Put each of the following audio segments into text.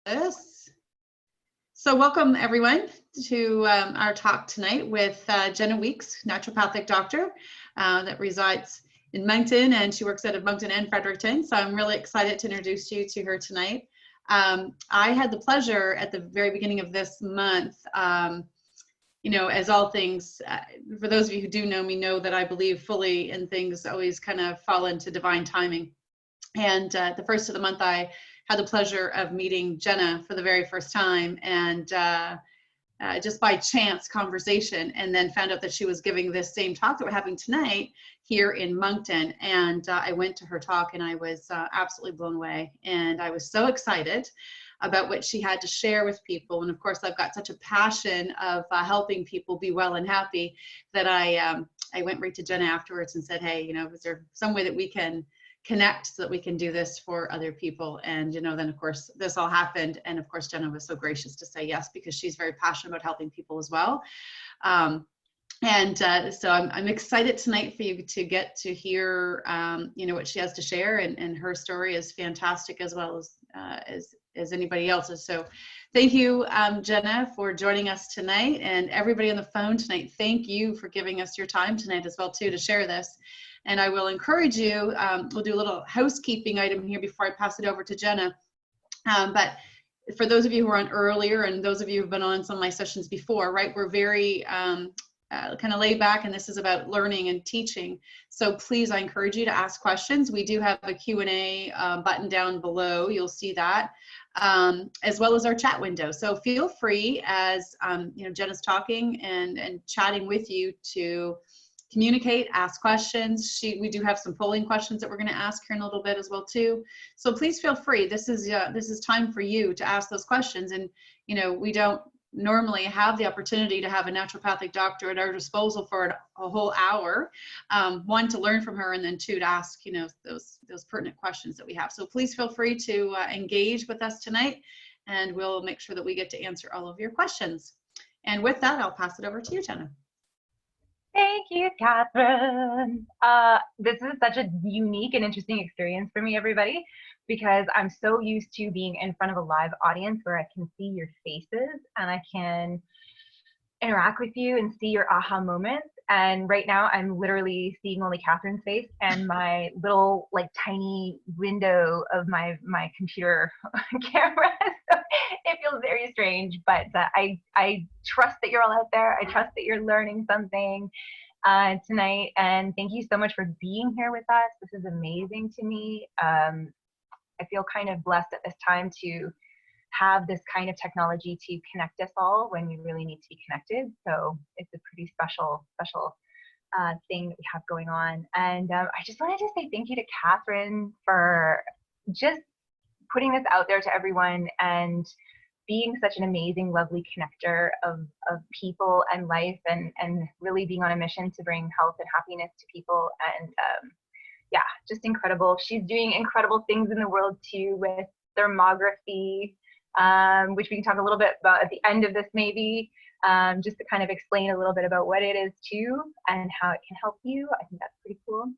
Yes. So welcome everyone to our talk tonight with Jenna Weeks, naturopathic doctor that resides in Moncton, and she works out of Moncton and Fredericton. So I'm really excited to introduce you to her tonight. I had the pleasure at the very beginning of this month, as all things, for those of you who do know me, know that I believe fully in things always kind of fall into divine timing. And the first of the month, I had the pleasure of meeting Jenna for the very first time, and just by chance conversation, and then found out that she was giving this same talk that we're having tonight here in Moncton. And I went to her talk and I was absolutely blown away. And I was so excited about what she had to share with people. And of course, I've got such a passion of helping people be well and happy that I went right to Jenna afterwards and said, hey, is there some way that we can connect so that we can do this for other people? And then of course this all happened, and of course Jenna was so gracious to say yes, because she's very passionate about helping people as well. So I'm excited tonight for you to get to hear what she has to share, and her story is fantastic as well as anybody else's. So thank you, Jenna, for joining us tonight, and everybody on the phone tonight, thank you for giving us your time tonight as well too to share this. And I will encourage you, we'll do a little housekeeping item here before I pass it over to Jenna. But for those of you who are on earlier, and those of you who've been on some of my sessions before, right, we're very kind of laid back, and this is about learning and teaching. So please, I encourage you to ask questions. We do have a Q&A button down below. You'll see that, as well as our chat window. So feel free as Jenna's talking and chatting with you to communicate, ask questions. We do have some polling questions that we're going to ask here in a little bit as well too. So please feel free. This is time for you to ask those questions. And we don't normally have the opportunity to have a naturopathic doctor at our disposal for a whole hour. One, to learn from her, and then two, to ask those pertinent questions that we have. So please feel free to engage with us tonight, and we'll make sure that we get to answer all of your questions. And with that, I'll pass it over to you, Jenna. Thank you, Catherine. This is such a unique and interesting experience for me, everybody, because I'm so used to being in front of a live audience where I can see your faces and I can interact with you and see your aha moments. And right now I'm literally seeing only Catherine's face and my little tiny window of my computer camera. So it feels very strange, but I trust that you're all out there. I trust that you're learning something tonight. And thank you so much for being here with us. This is amazing to me. I feel kind of blessed at this time to have this kind of technology to connect us all when we really need to be connected. So it's a pretty special thing that we have going on. And I just wanted to say thank you to Catherine for just putting this out there to everyone and being such an amazing, lovely connector of people and life, and really being on a mission to bring health and happiness to people. And yeah, just incredible. She's doing incredible things in the world too with thermography, which we can talk a little bit about at the end of this maybe, just to kind of explain a little bit about what it is too and how it can help you. I think that's pretty cool.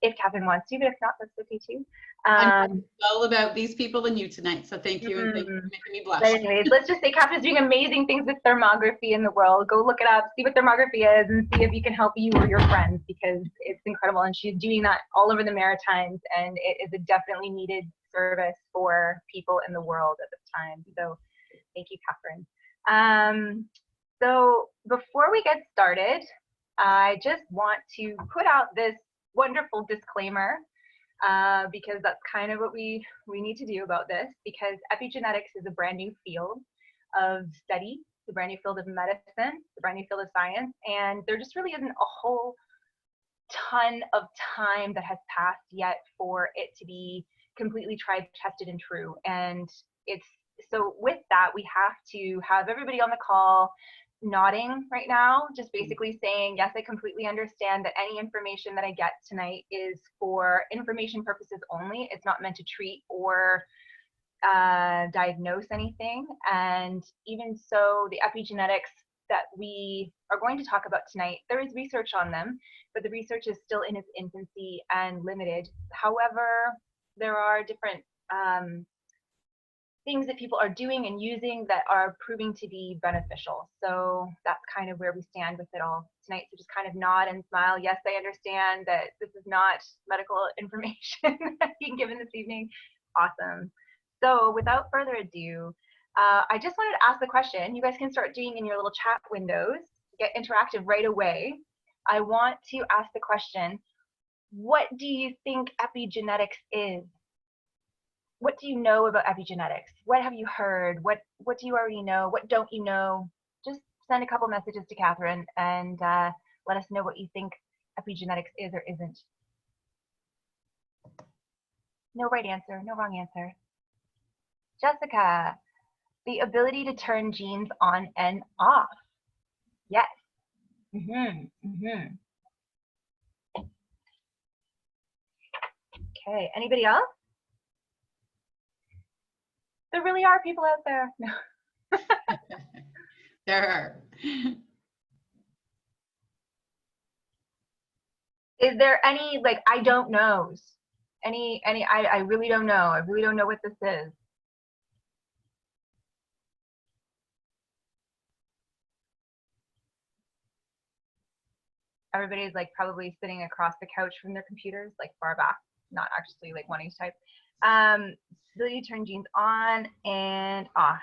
If Catherine wants to, but if not, that's okay too. I'm all about these people and you tonight, so thank you, and thank you for making me blush. But anyways, let's just say Catherine's doing amazing things with thermography in the world. Go look it up, see what thermography is, and see if you can help you or your friends, because it's incredible. And she's doing that all over the Maritimes, and it is a definitely needed service for people in the world at this time. So thank you, Catherine. So before we get started, I just want to put out this wonderful disclaimer, because that's kind of what we need to do about this, because epigenetics is a brand new field of study, a brand new field of medicine, a brand new field of science, and there just really isn't a whole ton of time that has passed yet for it to be completely tried, tested, and true. And so with that, we have to have everybody on the call nodding right now, just basically saying, yes, I completely understand that any information that I get tonight is for information purposes only. It's not meant to treat or diagnose anything. And even so, the epigenetics that we are going to talk about tonight, there is research on them, but the research is still in its infancy and limited. However, there are different things that people are doing and using that are proving to be beneficial. So that's kind of where we stand with it all tonight. So just kind of nod and smile. Yes, I understand that this is not medical information being given this evening. Awesome. So without further ado, I just wanted to ask the question. You guys can start doing in your little chat windows, get interactive right away. I want to ask the question, what do you think epigenetics is? What do you know about epigenetics? What have you heard? What do you already know? What don't you know? Just send a couple messages to Catherine and let us know what you think epigenetics is or isn't. No right answer, no wrong answer. Jessica, the ability to turn genes on and off. Yes. Okay, anybody else? There really are people out there. No. There are. Is there any, like, I don't knows? I really don't know. I really don't know what this is. Everybody's like probably sitting across the couch from their computers, like far back, not actually like wanting to type. Ability to turn genes on and off.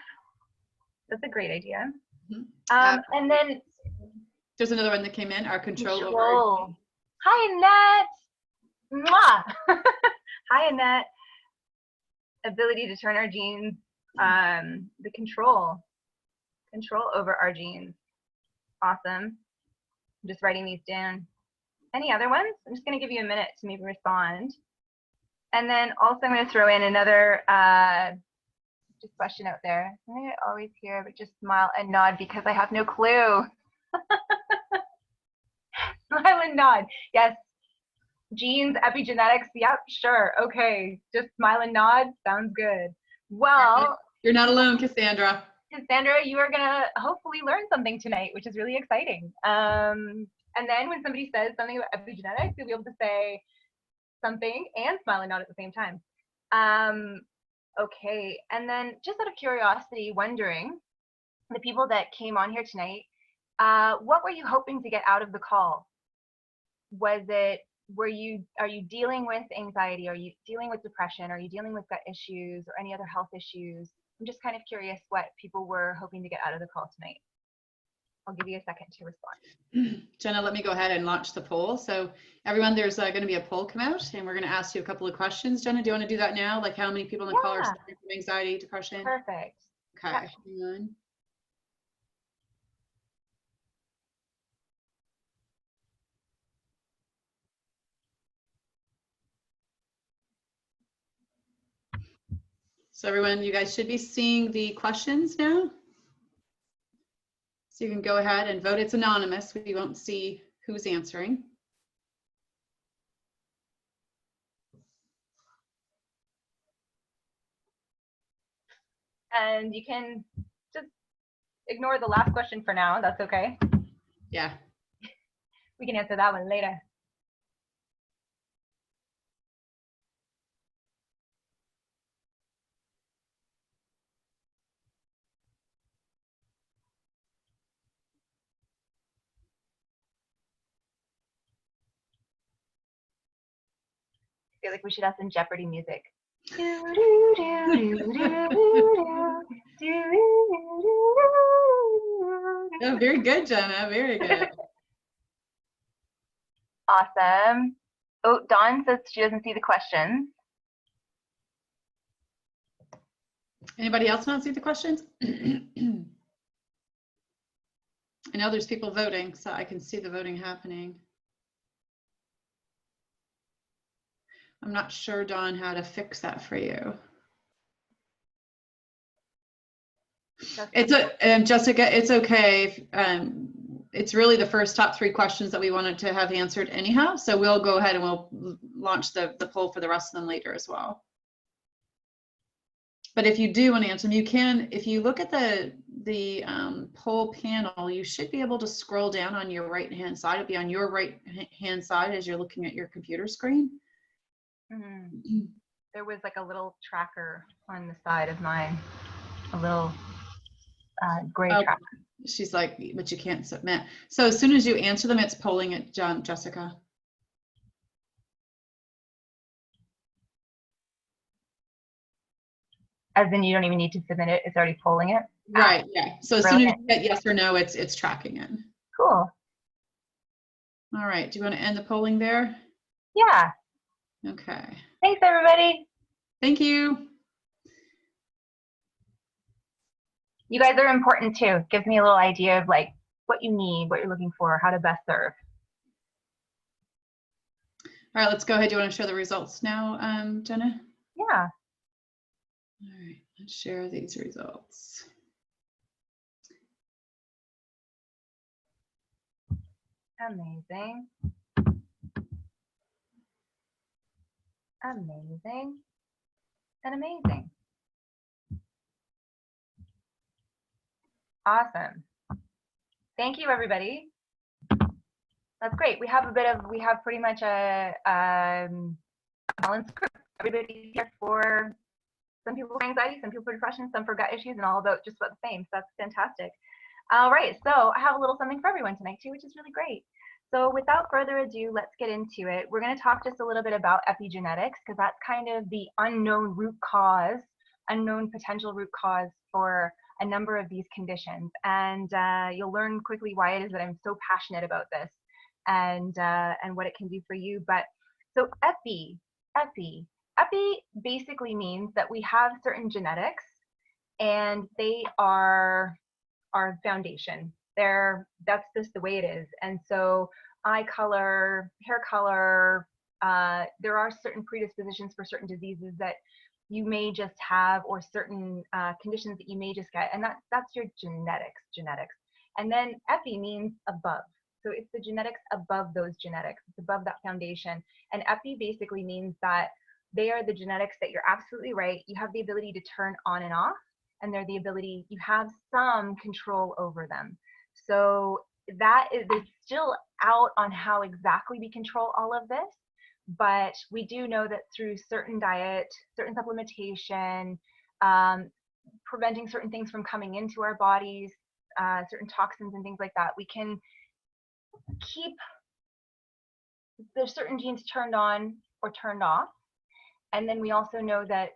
That's a great idea. And then there's another one that came in, our control. Over. Hi, Annette. Mwah. Hi, Annette. Ability to turn our genes, the control over our genes. Awesome. I'm just writing these down. Any other ones? I'm just going to give you a minute to maybe respond. And then also I'm going to throw in another just question out there. Something I always hear, but just smile and nod because I have no clue. Smile and nod. Yes. Genes, epigenetics. Yep, sure. Okay. Just smile and nod. Sounds good. Well, you're not alone, Cassandra. Cassandra, you are going to hopefully learn something tonight, which is really exciting. And then when somebody says something about epigenetics, you'll be able to say something and smile and nod at the same time. Okay, and then just out of curiosity, wondering, the people that came on here tonight, what were you hoping to get out of the call? Are you dealing with anxiety? Are you dealing with depression? Are you dealing with gut issues or any other health issues? I'm just kind of curious what people were hoping to get out of the call tonight. I'll give you a second to respond. Jenna, let me go ahead and launch the poll. So everyone, there's going to be a poll come out and we're going to ask you a couple of questions. Jenna, do you want to do that now? Like how many people in the call are suffering from anxiety, depression? Perfect. Okay, hang on. So everyone, you guys should be seeing the questions now. So you can go ahead and vote. It's anonymous. We won't see who's answering. And you can just ignore the last question for now. That's okay. Yeah. We can answer that one later. I feel like we should have some Jeopardy music. Oh, very good, Jenna. Very good. Awesome. Oh, Dawn says she doesn't see the questions. Anybody else not see the questions? I know there's people voting, so I can see the voting happening. I'm not sure, Dawn, how to fix that for you. Jessica, it's okay. It's really the first top 3 questions that we wanted to have answered anyhow. So we'll go ahead and we'll launch the poll for the rest of them later as well. But if you do want to answer them, you can. If you look at the poll panel, you should be able to scroll down on your right-hand side. It'll be on your right-hand side as you're looking at your computer screen. There's there was like a little tracker on the side of mine, a little gray Oh, tracker. she's like, but you can't submit. So as soon as you answer them, it's polling it, Jessica. As in, you don't even need to submit it; it's already polling it. Right. Yeah. So as soon as you get yes or no, it's tracking it. Cool. All right. Do you want to end the polling there? Yeah. Okay. Thanks, everybody. Thank you. You guys are important too. It gives me a little idea of like what you need, what you're looking for, how to best serve. All right, let's go ahead. Do you want to share the results now, Jenna? Yeah. All right, let's share these results. Amazing. Amazing. And amazing. Awesome. Thank you, everybody. That's great. We have pretty much a balanced group. Everybody's here for some people for anxiety, some people for depression, some for gut issues, and all about just about the same. So that's fantastic. All right, so I have a little something for everyone tonight too, which is really great. So without further ado, let's get into it. We're going to talk just a little bit about epigenetics because that's kind of the unknown root cause, unknown potential root cause for a number of these conditions. And you'll learn quickly why it is that I'm so passionate about this and what it can do for you. But so epi basically means that we have certain genetics and they are our foundation. That's just the way it is. And so eye color, hair color, there are certain predispositions for certain diseases that you may just have, or certain conditions that you may just get, and that's your genetics. And then epi means above. So it's the genetics above those genetics. It's above that foundation. And epi basically means that they are the genetics that you're absolutely right. You have the ability to turn on and off, and they're the ability, you have some control over them. So that is, it's still out on how exactly we control all of this, but we do know that through certain diet, certain supplementation, preventing certain things from coming into our bodies, certain toxins and things like that, we can keep there's certain genes turned on or turned off. And then we also know that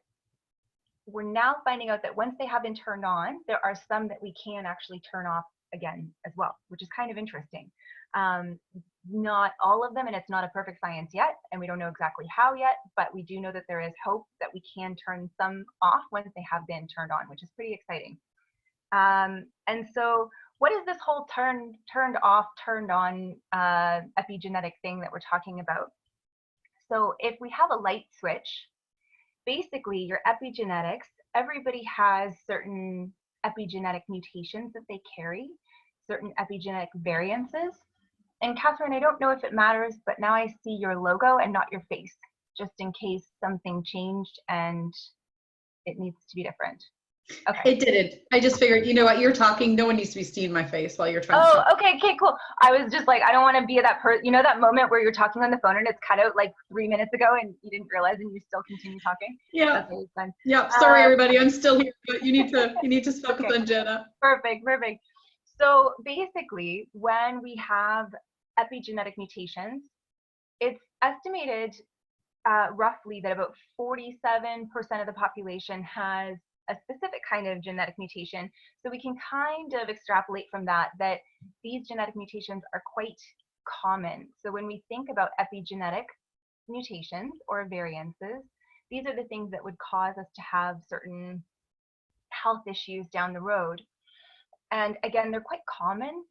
we're now finding out that once they have been turned on, there are some that we can actually turn off again as well, which is kind of interesting. Not all of them, and it's not a perfect science yet, and we don't know exactly how yet, but we do know that there is hope that we can turn some off once they have been turned on, which is pretty exciting. And so what is this whole turned off, turned on epigenetic thing that we're talking about? So if we have a light switch, basically your epigenetics, everybody has certain epigenetic mutations that they carry, certain epigenetic variances. And Catherine, I don't know if it matters, but now I see your logo and not your face, just in case something changed and it needs to be different. Okay. It didn't. I just figured, you know what, you're talking, no one needs to be seeing my face while you're trying to talk. Okay, cool. I was just like, I don't want to be that person, you know, that moment where you're talking on the phone and it's cut out like 3 minutes ago and you didn't realize and you still continue talking. Yeah. That's always fun. Yeah. Sorry, everybody. I'm still here, but you need to focus Okay. on Jenna. Perfect. So basically, when we have epigenetic mutations, it's estimated roughly that about 47% of the population has a specific kind of genetic mutation. So we can kind of extrapolate from that these genetic mutations are quite common. So when we think about epigenetic mutations or variances, these are the things that would cause us to have certain health issues down the road. And again, they're quite common.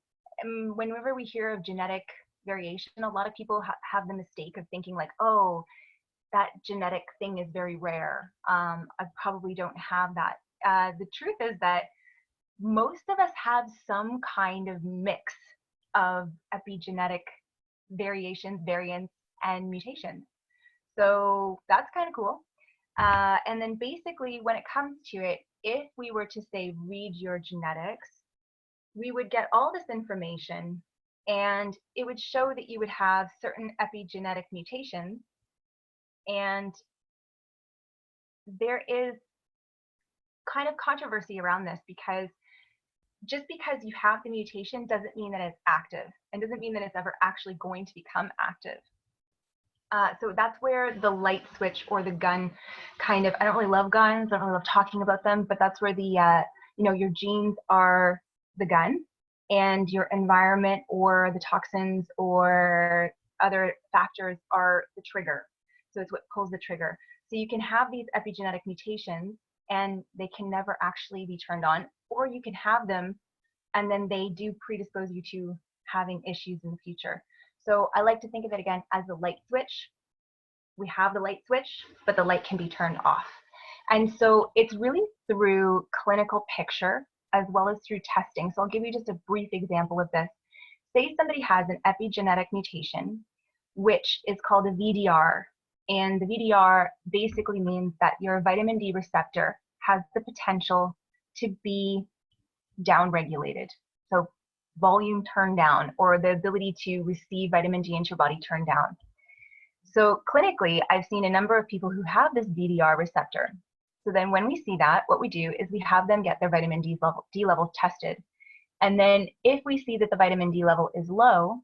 And whenever we hear of genetic variation, a lot of people have the mistake of thinking like, oh, that genetic thing is very rare. I probably don't have that. The truth is that most of us have some kind of mix of epigenetic variations, variants, and mutations. So that's kind of cool. And then basically when it comes to it, if we were to say read your genetics, we would get all this information and it would show that you would have certain epigenetic mutations. And there is kind of controversy around this, because just because you have the mutation doesn't mean that it's active, and doesn't mean that it's ever actually going to become active. So that's where the light switch or the gun kind of, I don't really love guns, I don't really love talking about them, but that's where the, your genes are the gun, and your environment or the toxins or other factors are the trigger. So it's what pulls the trigger. So you can have these epigenetic mutations and they can never actually be turned on, or you can have them and then they do predispose you to having issues in the future. So I like to think of it again as a light switch. We have the light switch, but the light can be turned off. And so it's really through clinical picture as well as through testing. So I'll give you just a brief example of this. Say somebody has an epigenetic mutation, which is called a VDR. And the VDR basically means that your vitamin D receptor has the potential to be downregulated. So volume turned down, or the ability to receive vitamin D into your body turned down. So clinically, I've seen a number of people who have this VDR receptor. So then when we see that, what we do is we have them get their vitamin D levels tested. And then if we see that the vitamin D level is low,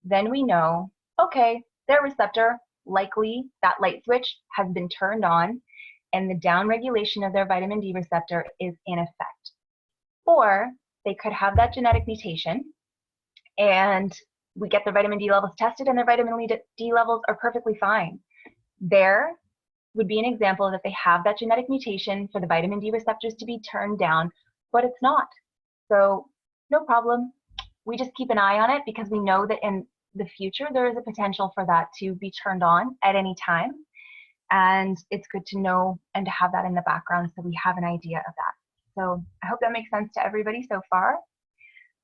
then we know, okay, their receptor, likely that light switch has been turned on and the downregulation of their vitamin D receptor is in effect. Or they could have that genetic mutation and we get their vitamin D levels tested and their vitamin D levels are perfectly fine. There would be an example that they have that genetic mutation for the vitamin D receptors to be turned down, but it's not. So no problem. We just keep an eye on it because we know that in the future there is a potential for that to be turned on at any time. And it's good to know and to have that in the background so we have an idea of that. So I hope that makes sense to everybody so far.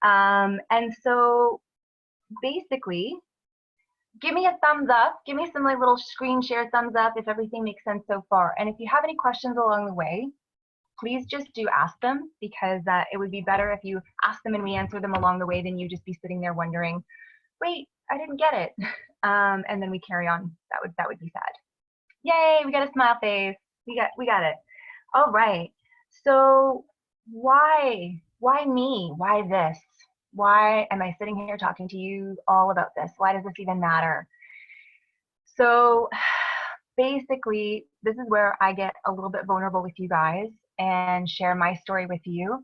And so basically, give me a thumbs up. Give me some like little screen share thumbs up if everything makes sense so far. And if you have any questions along the way, please just do ask them, because it would be better if you ask them and we answer them along the way than you just be sitting there wondering, wait, I didn't get it. And then we carry on. That would be sad. Yay, we got a smile face. We got it. All right. So why me? Why this? Why am I sitting here talking to you all about this? Why does this even matter? So basically, this is where I get a little bit vulnerable with you guys and share my story with you.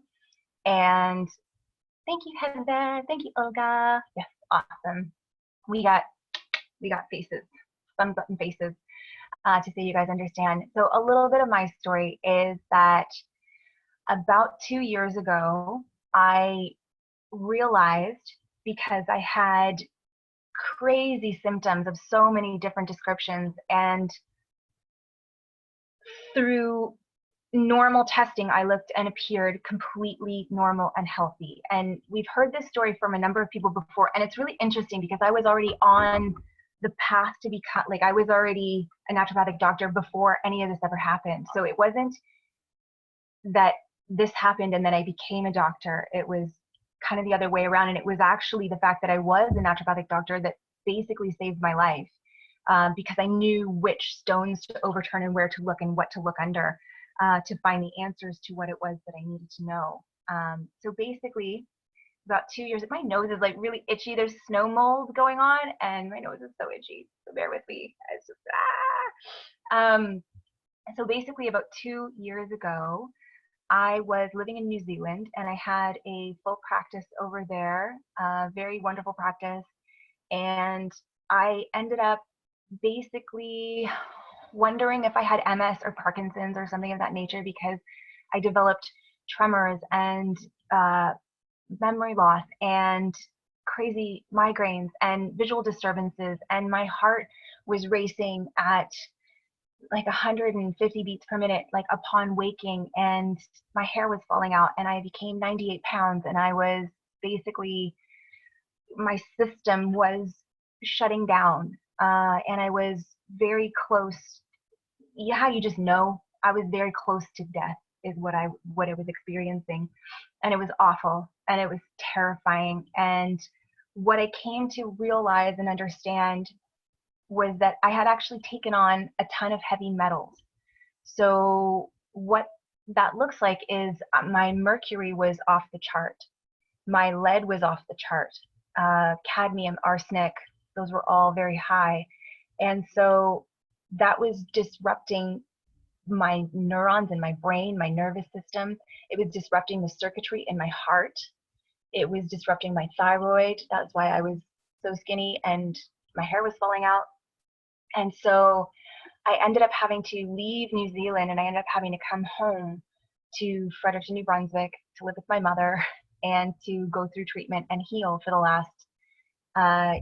And thank you, Heather. Thank you, Olga. Yes, awesome. We got faces, thumbs up and faces to say you guys understand. So a little bit of my story is that about 2 years ago, I realized, because I had crazy symptoms of so many different descriptions, and through normal testing I looked and appeared completely normal and healthy. And we've heard this story from a number of people before, and it's really interesting because I was already on the path to become, like, I was already a naturopathic doctor before any of this ever happened. So it wasn't that this happened and then I became a doctor. It was kind of the other way around. And it was actually the fact that I was a naturopathic doctor that basically saved my life, because I knew which stones to overturn and where to look and what to look under to find the answers to what it was that I needed to know. So basically, about 2 years, my nose is like really itchy. There's snow mold going on and my nose is so itchy. So bear with me. It's just, So basically about 2 years ago, I was living in New Zealand and I had a full practice over there, very wonderful practice. And I ended up basically wondering if I had MS or Parkinson's or something of that nature, because I developed tremors and memory loss and crazy migraines and visual disturbances, and my heart was racing at like 150 beats per minute, like upon waking, and my hair was falling out, and I became 98 pounds, and I was basically, my system was shutting down, and I was very close. Yeah, you just know I was very close to death is what I was experiencing. And it was awful and it was terrifying. And what I came to realize and understand was that I had actually taken on a ton of heavy metals. So what that looks like is my mercury was off the chart. My lead was off the chart. Cadmium, arsenic, those were all very high. And so that was disrupting my neurons in my brain, my nervous system. It was disrupting the circuitry in my heart. It was disrupting my thyroid. That's why I was so skinny and my hair was falling out. And so I ended up having to leave New Zealand, and I ended up having to come home to Fredericton, New Brunswick, to live with my mother and to go through treatment and heal for the last, that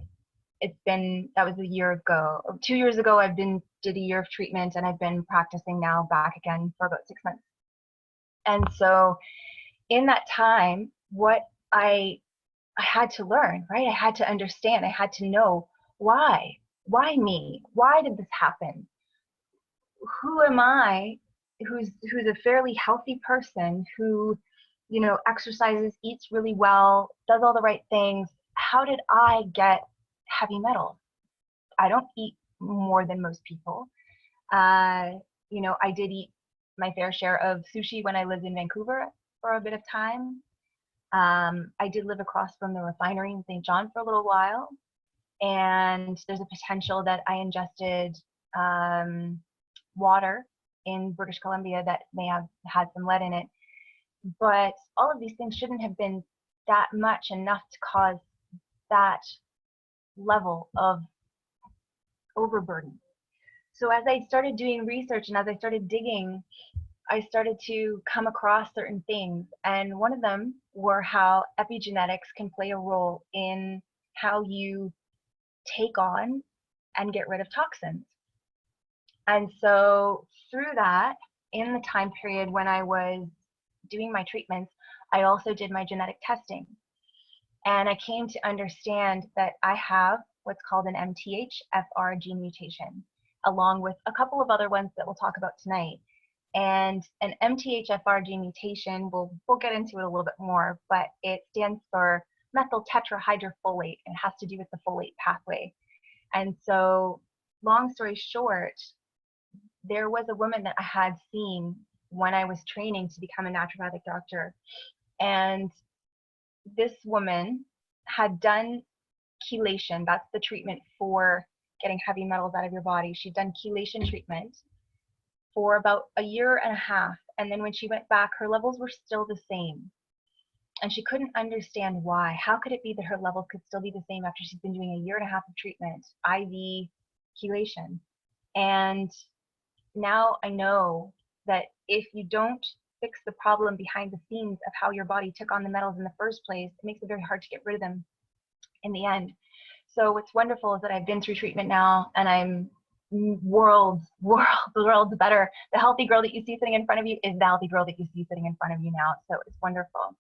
was a year ago. 2 years ago, did a year of treatment, and I've been practicing now back again for about 6 months. And so in that time, what I had to learn, right? I had to understand, I had to know why me? Why did this happen? Who am I who's a fairly healthy person who, you know, exercises, eats really well, does all the right things? How did I get heavy metals? I don't eat more than most people. You know, I did eat my fair share of sushi when I lived in Vancouver for a bit of time. I did live across from the refinery in St. John for a little while, and there's a potential that I ingested water in British Columbia that may have had some lead in it. But all of these things shouldn't have been that much enough to cause that level of overburden. So as I started doing research and as I started digging, I started to come across certain things. And one of them were how epigenetics can play a role in how you take on and get rid of toxins. And so through that, in the time period when I was doing my treatments, I also did my genetic testing. And I came to understand that I have what's called an MTHFR gene mutation, along with a couple of other ones that we'll talk about tonight. And an MTHFR gene mutation, we'll get into it a little bit more, but it stands for methyl tetrahydrofolate, and it has to do with the folate pathway. And so, long story short, there was a woman that I had seen when I was training to become a naturopathic doctor. And this woman had done chelation. That's the treatment for getting heavy metals out of your body. She'd done chelation treatment for about a year and a half. And then when she went back, her levels were still the same. And she couldn't understand why. How could it be that her levels could still be the same after she's been doing a year and a half of treatment, IV chelation? And now I know that if you don't fix the problem behind the scenes of how your body took on the metals in the first place, it makes it very hard to get rid of them in the end. So what's wonderful is that I've been through treatment now, and I'm worlds better. The healthy girl that you see sitting in front of you is the healthy girl that you see sitting in front of you now. So it's wonderful.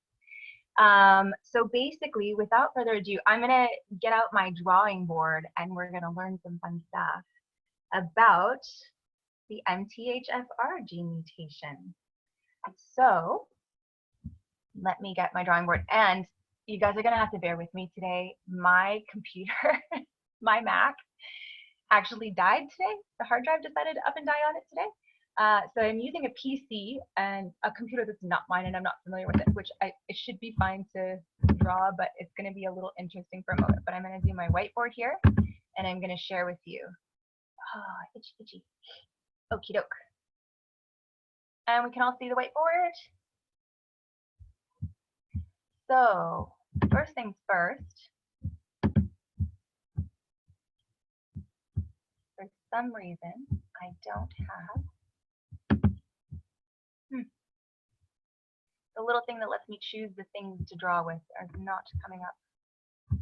So basically, without further ado, I'm going to get out my drawing board and we're going to learn some fun stuff about the MTHFR gene mutation. So let me get my drawing board, and you guys are going to have to bear with me today. My computer, my Mac, actually died today. The hard drive decided to up and die on it today. So I'm using a PC and a computer that's not mine, and I'm not familiar with it, which it should be fine to draw, but it's going to be a little interesting for a moment. But I'm going to do my whiteboard here, and I'm going to share with you. Oh, itchy. Okie doke. And we can all see the whiteboard. So first things first, for some reason, I don't have the little thing that lets me choose the things to draw with are not coming up.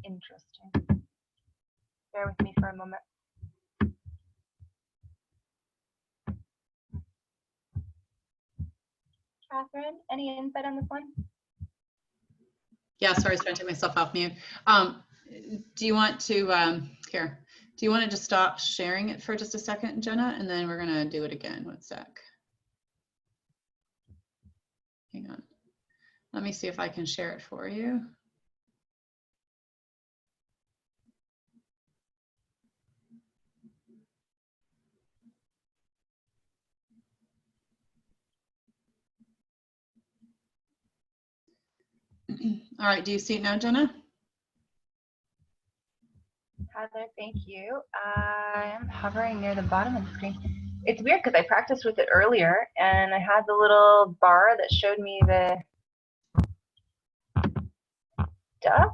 Interesting. Bear with me for a moment. Catherine, any insight on this one? Yeah, sorry, I was trying to take myself off mute. Do you want to, here, do you want to just stop sharing it for just a second, Jenna? And then we're going to do it again. 1 sec. Hang on. Let me see if I can share it for you. All right, do you see it now, Jenna? Heather, thank you. I am hovering near the bottom of the screen. It's weird because I practiced with it earlier and I had the little bar that showed me the stuff.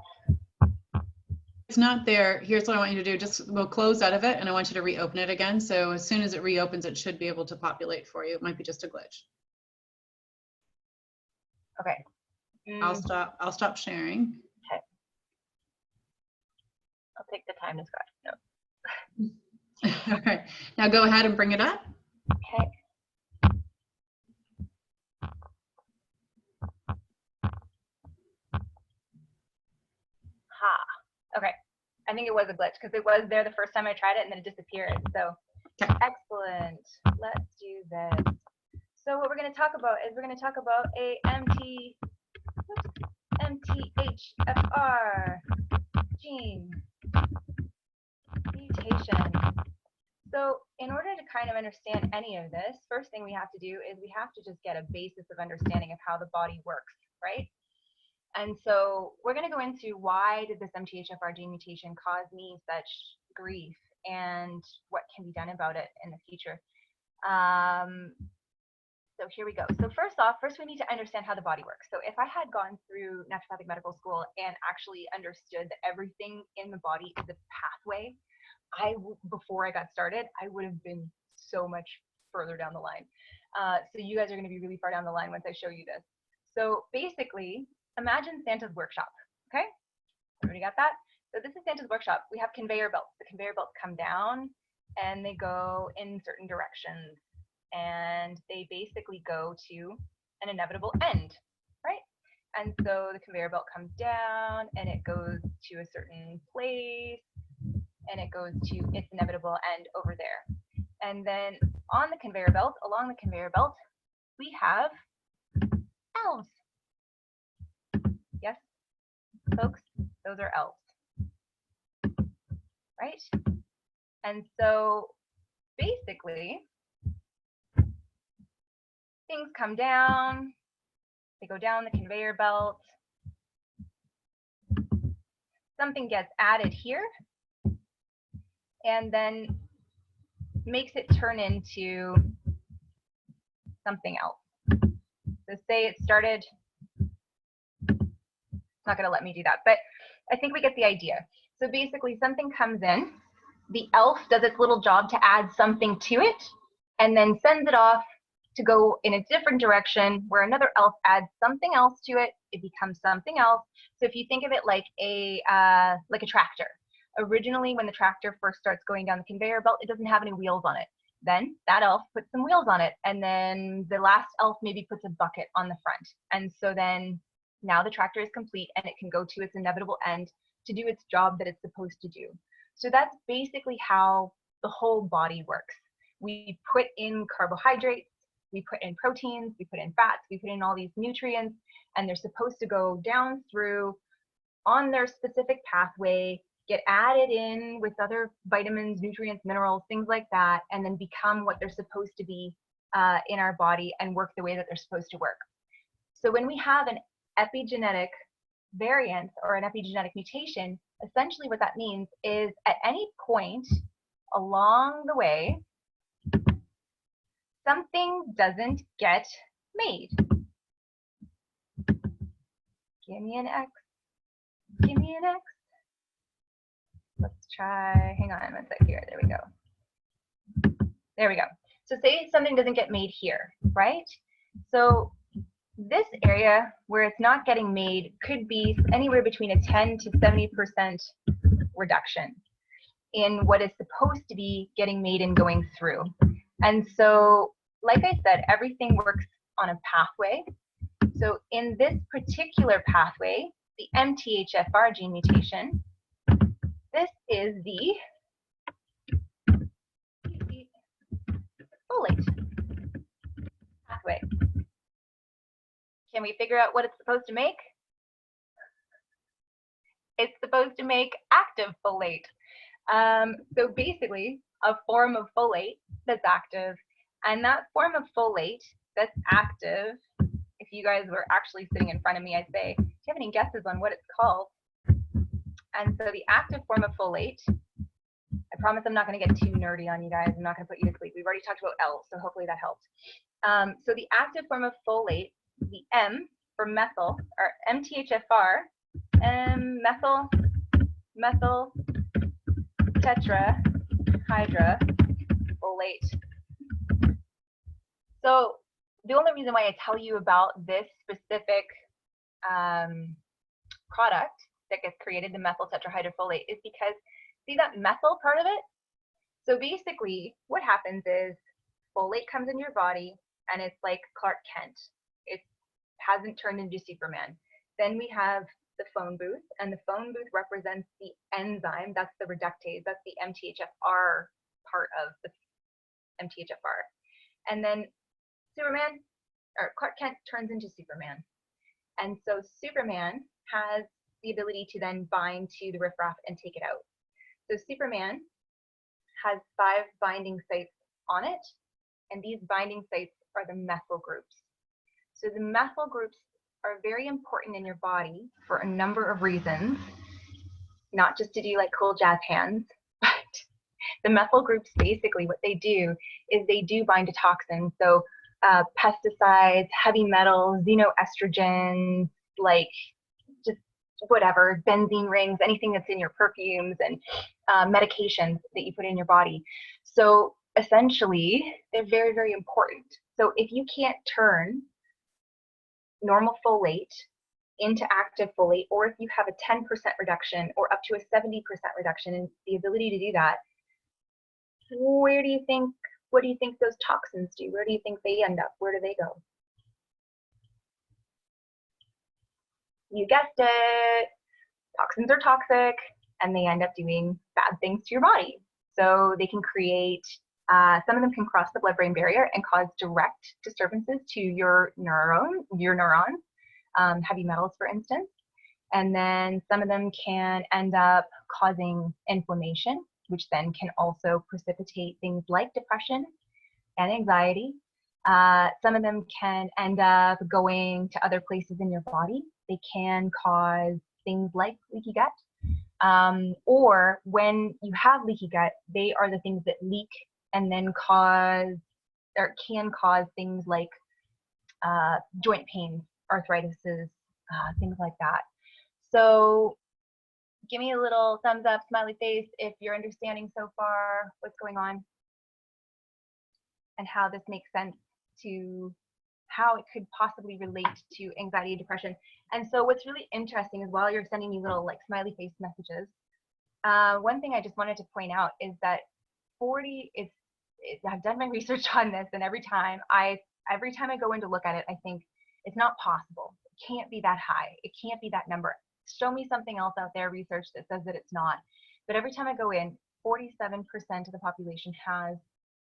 It's not there. Here's what I want you to do. We'll close out of it and I want you to reopen it again. So as soon as it reopens, it should be able to populate for you. It might be just a glitch. Okay. I'll stop sharing. Okay. I'll take the time to scratch. No. All right. Now go ahead and bring it up. Okay. Ha. Okay. I think it was a glitch because it was there the first time I tried it and then it disappeared. So Okay. excellent. Let's do this. So what we're going to talk about is we're going to talk about a MTHFR gene mutation. So in order to kind of understand any of this, first thing we have to do is we have to just get a basis of understanding of how the body works, right? And so we're going to go into why did this MTHFR gene mutation cause me such grief and what can be done about it in the future. So here we go. So first we need to understand how the body works. So if I had gone through naturopathic medical school and actually understood that everything in the body is a pathway, before I got started, I would have been so much further down the line. So you guys are going to be really far down the line once I show you this. So basically, imagine Santa's workshop. Okay, everybody got that? So this is Santa's workshop. We have conveyor belts. The conveyor belts come down and they go in certain directions. And they basically go to an inevitable end, right? And so the conveyor belt comes down and it goes to a certain place and it goes to its inevitable end over there. And then on the conveyor belt, along the conveyor belt, we have elves. Yes, folks, those are elves, right? And so basically, things come down, they go down the conveyor belt, something gets added here, and then makes it turn into something else. So say it started, it's not going to let me do that, but I think we get the idea. So basically something comes in, the elf does its little job to add something to it, and then sends it off to go in a different direction where another elf adds something else to it, it becomes something else. So if you think of it like a tractor. Originally, when the tractor first starts going down the conveyor belt, it doesn't have any wheels on it. Then that elf puts some wheels on it, and then the last elf maybe puts a bucket on the front. And so then now the tractor is complete and it can go to its inevitable end to do its job that it's supposed to do. So that's basically how the whole body works. We put in carbohydrates, we put in proteins, we put in fats, we put in all these nutrients, and they're supposed to go down through on their specific pathway, get added in with other vitamins, nutrients, minerals, things like that, and then become what they're supposed to be in our body and work the way that they're supposed to work. So when we have an epigenetic variant or an epigenetic mutation, essentially what that means is at any point along the way, something doesn't get made. Give me an X. Give me an X. Let's try, hang on a sec here. There we go. There we go. So say something doesn't get made here, right? So this area where it's not getting made could be anywhere between a 10 to 70% reduction in what is supposed to be getting made and going through. And so, like I said, everything works on a pathway. So in this particular pathway, the MTHFR gene mutation, this is the folate pathway. Can we figure out what it's supposed to make? It's supposed to make active folate. So basically, a form of folate that's active. And that form of folate that's active, if you guys were actually sitting in front of me, I'd say, do you have any guesses on what it's called? And so the active form of folate, I promise I'm not going to get too nerdy on you guys. I'm not going to put you to sleep. We've already talked about L, so hopefully that helped. So the active form of folate, the M for methyl, or MTHFR, methyl tetrahydrofolate. So the only reason why I tell you about this specific product that gets created, the methyl tetrahydrofolate, is because see that methyl part of it? So basically what happens is folate comes in your body and it's like Clark Kent. It hasn't turned into Superman. Then we have the phone booth, and the phone booth represents the enzyme. That's the reductase. That's the MTHFR part of the MTHFR. And then Superman, or Clark Kent, turns into Superman. And so Superman has the ability to then bind to the riffraff and take it out. So Superman has 5 binding sites on it, and these binding sites are the methyl groups. So the methyl groups are very important in your body for a number of reasons, not just to do like cool jazz hands, but the methyl groups, basically what they do is they do bind to toxins. So pesticides, heavy metals, xenoestrogens, like just whatever, benzene rings, anything that's in your perfumes and medications that you put in your body. So essentially, they're very, very important. So if you can't turn normal folate into active folate, or if you have a 10% reduction or up to a 70% reduction in the ability to do that, what do you think those toxins do? Where do you think they end up? Where do they go? You guessed it. Toxins are toxic, and they end up doing bad things to your body. So they can create, some of them can cross the blood-brain barrier and cause direct disturbances to your neurons, heavy metals, for instance. And then some of them can end up causing inflammation, which then can also precipitate things like depression and anxiety. Some of them can end up going to other places in your body. They can cause things like leaky gut. Or when you have leaky gut, they are the things that leak and then cause, or can cause things like joint pains, arthritis, things like that. So give me a little thumbs up, smiley face, if you're understanding so far what's going on and how this makes sense to how it could possibly relate to anxiety and depression. And so what's really interesting is while you're sending me little like smiley face messages, one thing I just wanted to point out is that I've done my research on this, and every time I go in to look at it, I think it's not possible. It can't be that high. It can't be that number. Show me something else out there, research that says that it's not. But every time I go in, 47% of the population has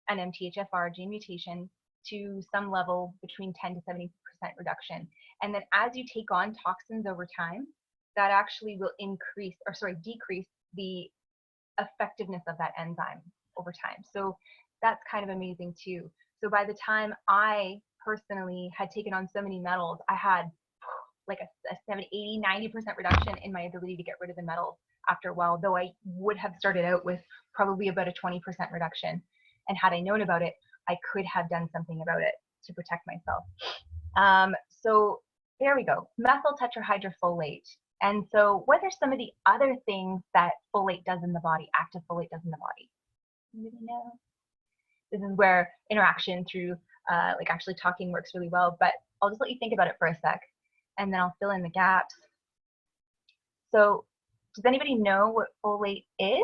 an MTHFR gene mutation to some level between 10 to 70% reduction. And then as you take on toxins over time, that actually will decrease the effectiveness of that enzyme over time. So that's kind of amazing too. So by the time I personally had taken on so many metals, I had like a 70, 80, 90% reduction in my ability to get rid of the metals after a while, though I would have started out with probably about a 20% reduction. And had I known about it, I could have done something about it to protect myself. So there we go, methyl tetrahydrofolate. And so what are some of the other things that folate does in the body, active folate does in the body? Anybody know? This is where interaction through like actually talking works really well, but I'll just let you think about it for a sec, and then I'll fill in the gaps. So does anybody know what folate is?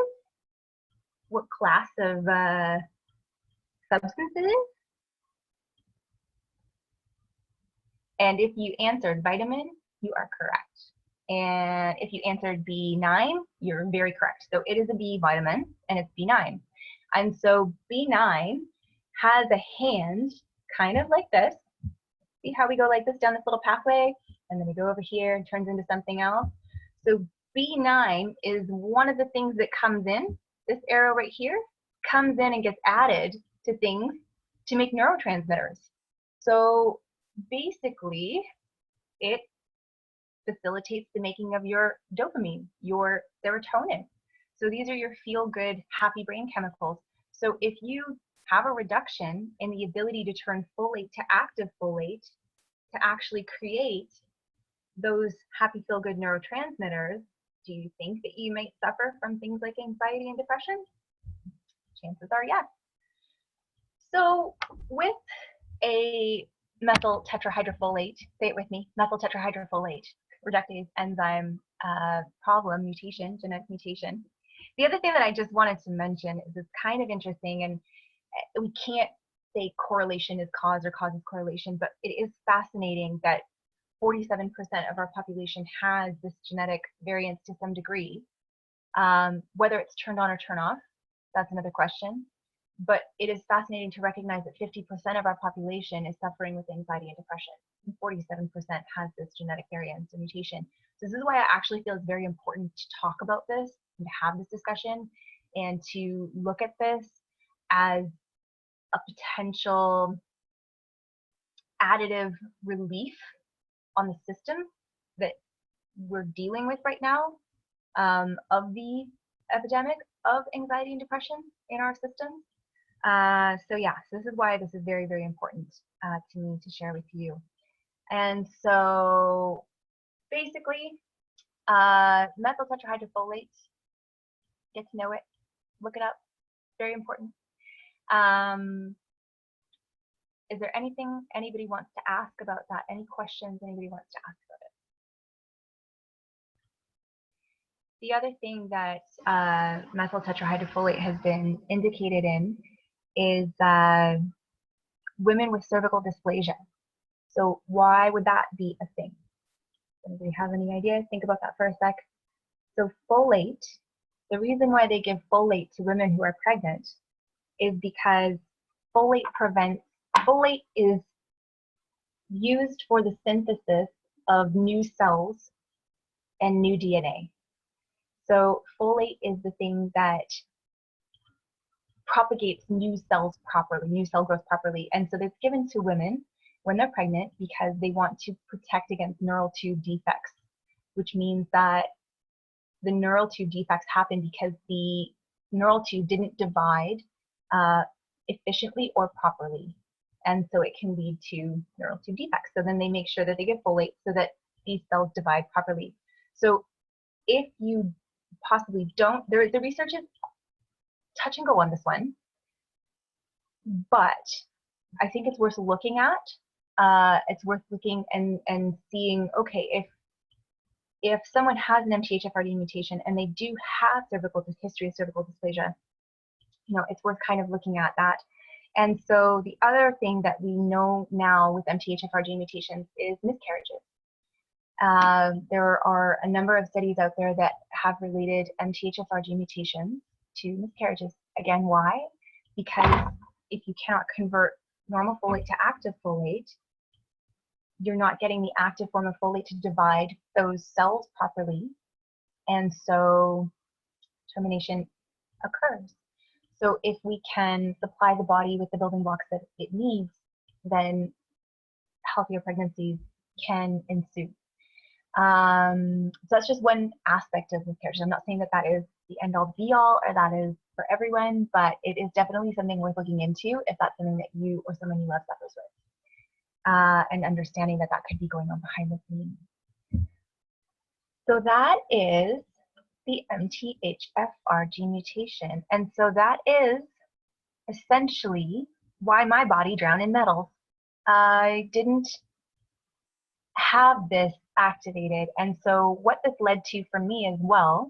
What class of substance it is? And if you answered vitamin, you are correct. And if you answered B9, you're very correct. So it is a B vitamin, and it's B9. And so B9 has a hand kind of like this. See how we go like this down this little pathway, and then we go over here and turns into something else. So B9 is one of the things that comes in. This arrow right here comes in and gets added to things to make neurotransmitters. So basically it facilitates the making of your dopamine, your serotonin. So these are your feel-good, happy brain chemicals. So if you have a reduction in the ability to turn folate to active folate to actually create those happy, feel-good neurotransmitters, do you think that you might suffer from things like anxiety and depression? Chances are yes. So with a methyl tetrahydrofolate, say it with me, methyl tetrahydrofolate reductase enzyme problem, mutation, genetic mutation. The other thing that I just wanted to mention is it's kind of interesting, and we can't say correlation is cause or cause is correlation, but it is fascinating that 47% of our population has this genetic variance to some degree. Whether it's turned on or turned off, that's another question. But it is fascinating to recognize that 50% of our population is suffering with anxiety and depression. And 47% has this genetic variance or mutation. So this is why I actually feel it's very important to talk about this and to have this discussion and to look at this as a potential additive relief on the system that we're dealing with right now of the epidemic of anxiety and depression in our system. So yeah, so this is why this is very, very important to me to share with you. And so basically, methyl tetrahydrofolate, get to know it, look it up, very important. Is there anything anybody wants to ask about that? Any questions anybody wants to ask about it? The other thing that methyl tetrahydrofolate has been indicated in is women with cervical dysplasia. So why would that be a thing? Anybody have any idea? Think about that for a sec. So folate, the reason why they give folate to women who are pregnant is because folate is used for the synthesis of new cells and new DNA. So folate is the thing that propagates new cells properly, new cell growth properly. And so it's given to women when they're pregnant because they want to protect against neural tube defects, which means that the neural tube defects happen because the neural tube didn't divide efficiently or properly. And so it can lead to neural tube defects. So then they make sure that they get folate so that these cells divide properly. So if you possibly don't, the research is touch and go on this one, but I think it's worth looking at. It's worth looking and seeing, okay, if someone has an MTHFR mutation and they do have history of cervical dysplasia, you know, it's worth kind of looking at that. And so the other thing that we know now with MTHFR gene mutations is miscarriages. There are a number of studies out there that have related MTHFR gene mutations to miscarriages. Again, why? Because if you cannot convert normal folate to active folate, you're not getting the active form of folate to divide those cells properly, and so termination occurs. So if we can supply the body with the building blocks that it needs, then healthier pregnancies can ensue. So that's just one aspect of miscarriage. I'm not saying that that is the end-all be-all or that is for everyone, but it is definitely something worth looking into if that's something that you or someone you love suffers with, and understanding that that could be going on behind the scenes. So that is the MTHFR gene mutation, and so that is essentially why my body drowned in metals. I didn't have this activated, and so what this led to for me as well,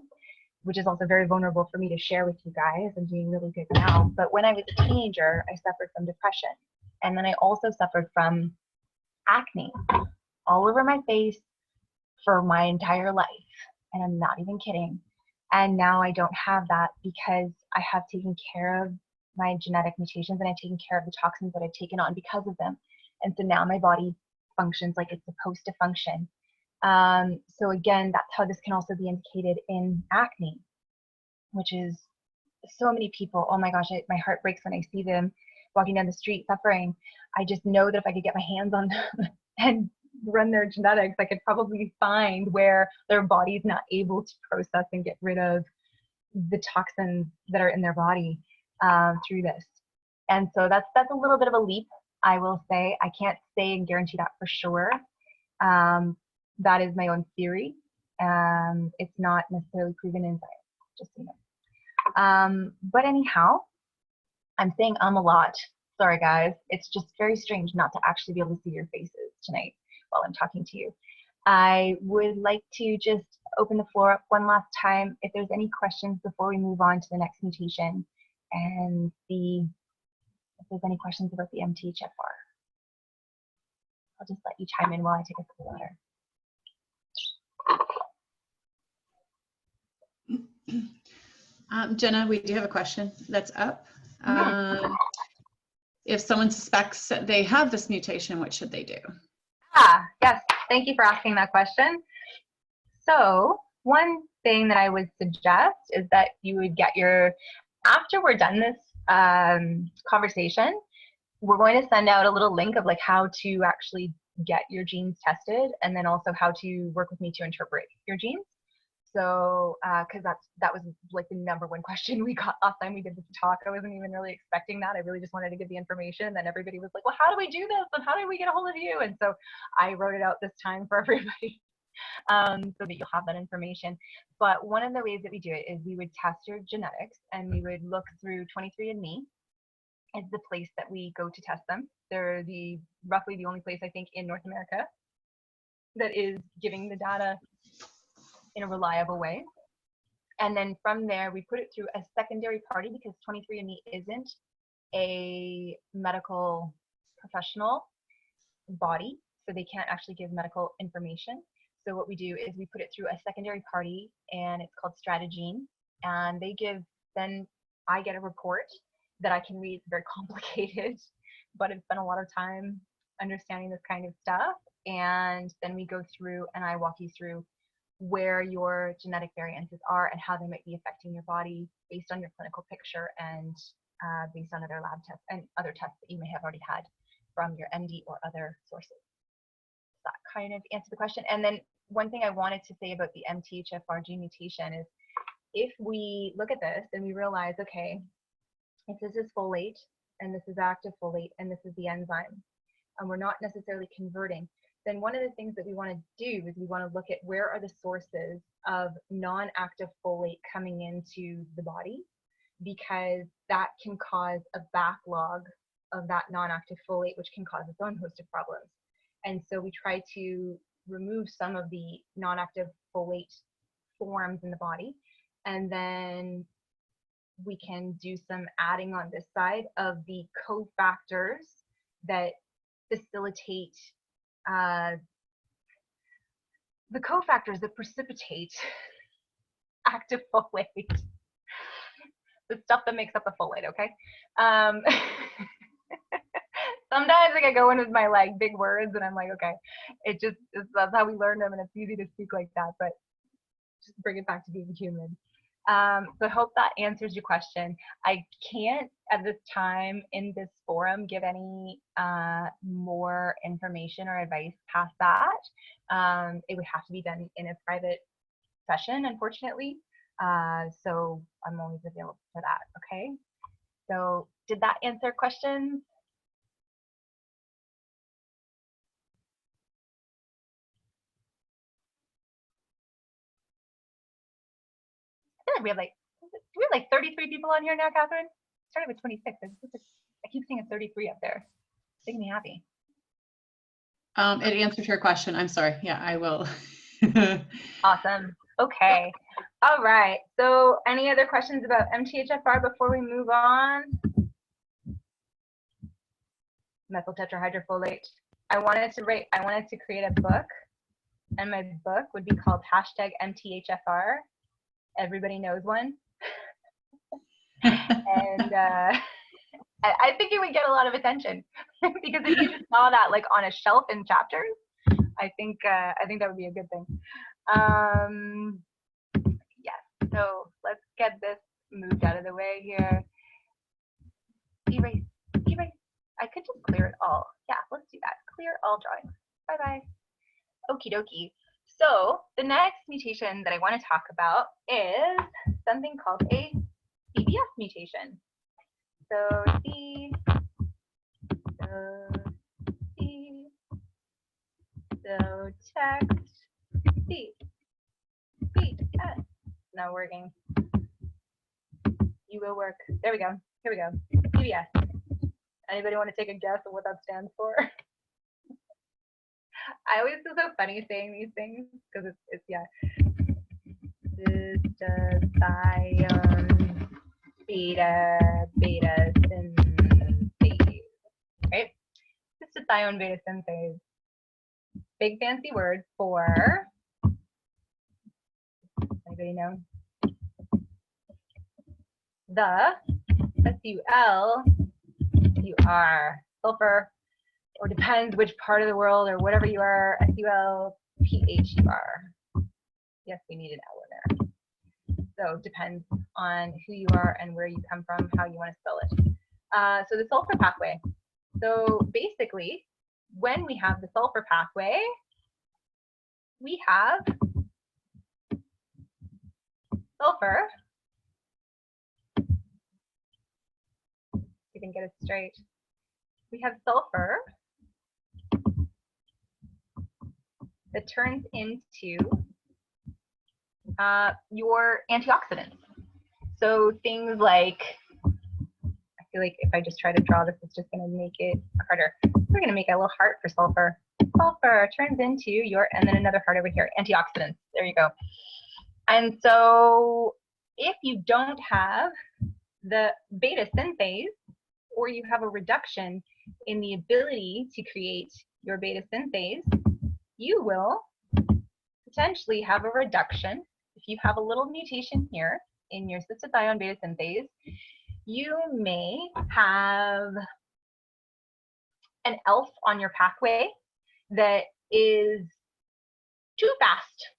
which is also very vulnerable for me to share with you guys, I'm doing really good now, but when I was a teenager, I suffered from depression, and then I also suffered from acne all over my face for my entire life, and I'm not even kidding. And now I don't have that because I have taken care of my genetic mutations and I've taken care of the toxins that I've taken on because of them. And so now my body functions like it's supposed to function. So again, that's how this can also be indicated in acne, which is so many people, oh my gosh, my heart breaks when I see them walking down the street suffering. I just know that if I could get my hands on and run their genetics, I could probably find where their body's not able to process and get rid of the toxins that are in their body through this. And so that's a little bit of a leap, I will say. I can't say and guarantee that for sure. That is my own theory. It's not necessarily proven in science, just so you know. But anyhow, I'm saying a lot. Sorry guys, it's just very strange not to actually be able to see your faces tonight while I'm talking to you. I would like to just open the floor up one last time if there's any questions before we move on to the next mutation, and see if there's any questions about the MTHFR. I'll just let you chime in while I take a sip of water. Jenna, we do have a question that's up. If someone suspects that they have this mutation, what should they do? Yes, thank you for asking that question. So one thing that I would suggest is that you would get after we're done this conversation, we're going to send out a little link of like how to actually get your genes tested, and then also how to work with me to interpret your genes. So, because that was like the #1 question we got last time we did this talk. I wasn't even really expecting that. I really just wanted to give the information. And then everybody was like, well, how do we do this? And how do we get a hold of you? And so I wrote it out this time for everybody so that you'll have that information. But one of the ways that we do it is we would test your genetics, and we would look through 23andMe is the place that we go to test them. They're roughly the only place I think in North America that is giving the data in a reliable way. And then from there, we put it through a secondary party, because 23andMe isn't a medical professional body, so they can't actually give medical information. So what we do is we put it through a secondary party, and it's called Strategene, and then I get a report that I can read. It's very complicated, but I've spent a lot of time understanding this kind of stuff. And then we go through and I walk you through where your genetic variances are and how they might be affecting your body based on your clinical picture, and based on other lab tests and other tests that you may have already had from your MD or other sources. Does that kind of answer the question? And then one thing I wanted to say about the MTHFR gene mutation is, if we look at this and we realize, okay, if this is folate and this is active folate and this is the enzyme, and we're not necessarily converting, then one of the things that we want to do is we want to look at where are the sources of non-active folate coming into the body, because that can cause a backlog of that non-active folate, which can cause its own host of problems. And so we try to remove some of the non-active folate forms in the body, and then we can do some adding on this side of the cofactors that facilitate the cofactors that precipitate active folate, the stuff that makes up the folate, okay? Sometimes like I go in with my like big words and I'm like, okay, that's how we learn them, and it's easy to speak like that, but just bring it back to being human. So I hope that answers your question. I can't at this time in this forum give any more information or advice past that. It would have to be done in a private session, unfortunately. So I'm always available for that, okay? So did that answer questions? I feel like we have like 33 people on here now, Catherine. Started with 26. I keep seeing a 33 up there. It's making me happy. It answered your question. I'm sorry. Yeah, I will. Awesome. Okay. All right. So any other questions about MTHFR before we move on? Methyl tetrahydrofolate. I wanted to create a book, and my book would be called #MTHFR. Everybody knows one. And I think it would get a lot of attention because if you just saw that like on a shelf in chapters, I think that would be a good thing. Yes, so let's get this moved out of the way here. Erase. I could just clear it all. Yeah, let's do that. Clear all drawings. Bye-bye. Okie dokie. So the next mutation that I want to talk about is something called a CBS mutation. So C, so C, so text, C, B, S. Not working. You will work. There we go. Here we go. CBS. Anybody want to take a guess of what that stands for? I always feel so funny saying these things because it's yeah. Cystathionine beta synthase, right? Cystathionine beta synthase. Big fancy word for, anybody know? The SUL, sulfur, or depends which part of the world or whatever you are, SULPHUR. Yes, we need an L in there. So depends on who you are and where you come from, how you want to spell it. So the sulfur pathway. So basically, when we have the sulfur pathway, we have sulfur. You can get it straight. We have sulfur that turns into your antioxidants. So things like, I feel like if I just try to draw this, it's just going to make it harder. We're going to make a little heart for sulfur. Sulfur turns into your, and then another heart over here, antioxidants. There you go. And so if you don't have the beta synthase, or you have a reduction in the ability to create your beta synthase, you will potentially have a reduction. If you have a little mutation here in your cystathionine beta synthase, you may have an ELF on your pathway that is too fast.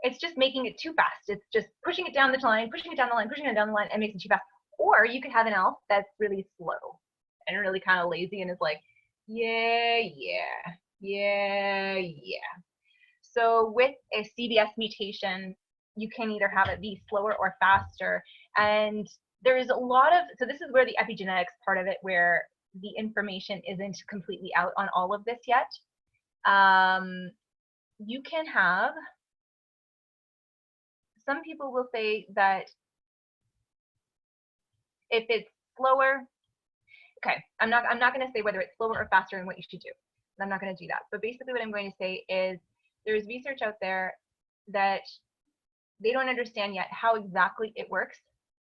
It's just making it too fast. It's just pushing it down the line, pushing it down the line, pushing it down the line, and makes it too fast. Or you could have an ELF that's really slow and really kind of lazy and is like, yeah. So with a CBS mutation, you can either have it be slower or faster. And there's a lot of, so this is where the epigenetics part of it, where the information isn't completely out on all of this yet. You can have, some people will say that if it's slower, okay, I'm not going to say whether it's slower or faster and what you should do. I'm not going to do that. But basically what I'm going to say is there's research out there that they don't understand yet how exactly it works.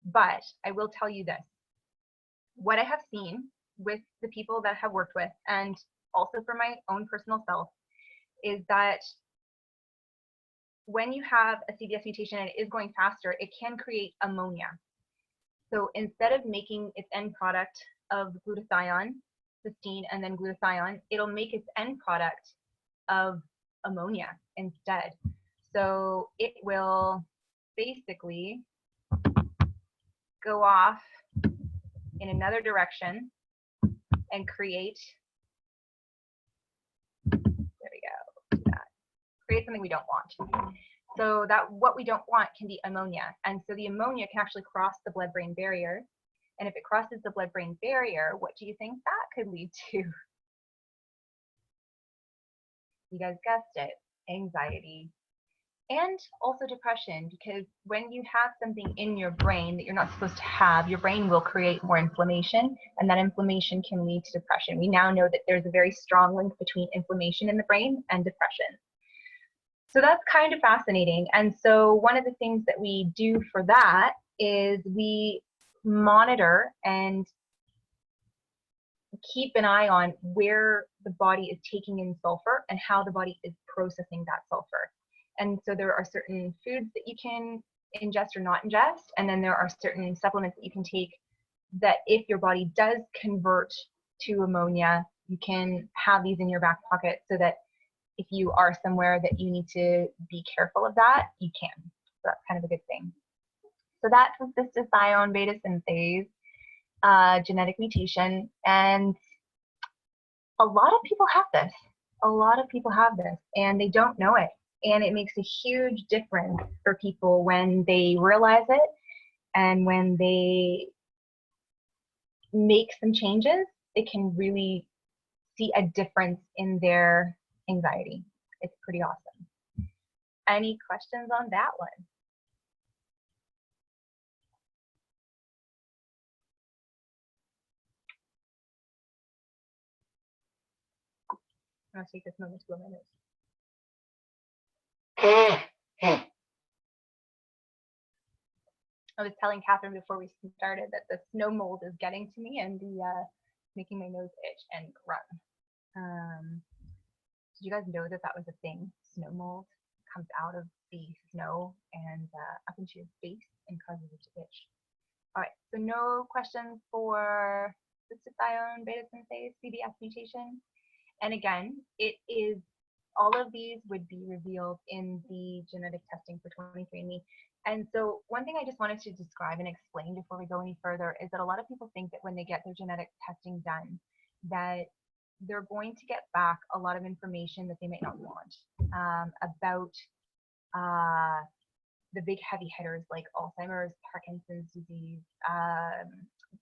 But I will tell you this. What I have seen with the people that I have worked with, and also for my own personal self, is that when you have a CBS mutation and it is going faster, it can create ammonia. So instead of making its end product of glutathione, cysteine, and then glutathione, it'll make its end product of ammonia instead. So it will basically go off in another direction and create, there we go, do that. Create something we don't want. So that what we don't want can be ammonia. And so the ammonia can actually cross the blood-brain barrier. And if it crosses the blood-brain barrier, what do you think that could lead to? You guys guessed it, anxiety. And also depression, because when you have something in your brain that you're not supposed to have, your brain will create more inflammation, and that inflammation can lead to depression. We now know that there's a very strong link between inflammation in the brain and depression. So that's kind of fascinating. And so one of the things that we do for that is we monitor and keep an eye on where the body is taking in sulfur and how the body is processing that sulfur. And so there are certain foods that you can ingest or not ingest, and then there are certain supplements that you can take that if your body does convert to ammonia, you can have these in your back pocket so that if you are somewhere that you need to be careful of that, you can. So that's kind of a good thing. So that's the cystathionine beta synthase genetic mutation, and a lot of people have this. a lot of people have this and they don't know it. And it makes a huge difference for people when they realize it and when they make some changes. They can really see a difference in their anxiety. It's pretty awesome. Any questions on that one? I'll take this moment to blow my nose. I was telling Catherine before we started that the snow mold is getting to me and making my nose itch and run. Did you guys know that that was a thing? Snow mold comes out of the snow and up into your face and causes it to itch. All right, so no questions for glutathione beta synthase CBS mutation. And again, all of these would be revealed in the genetic testing for 23andMe. And so one thing I just wanted to describe and explain before we go any further is that a lot of people think that when they get their genetic testing done, that they're going to get back a lot of information that they might not want about the big heavy hitters like Alzheimer's, Parkinson's disease,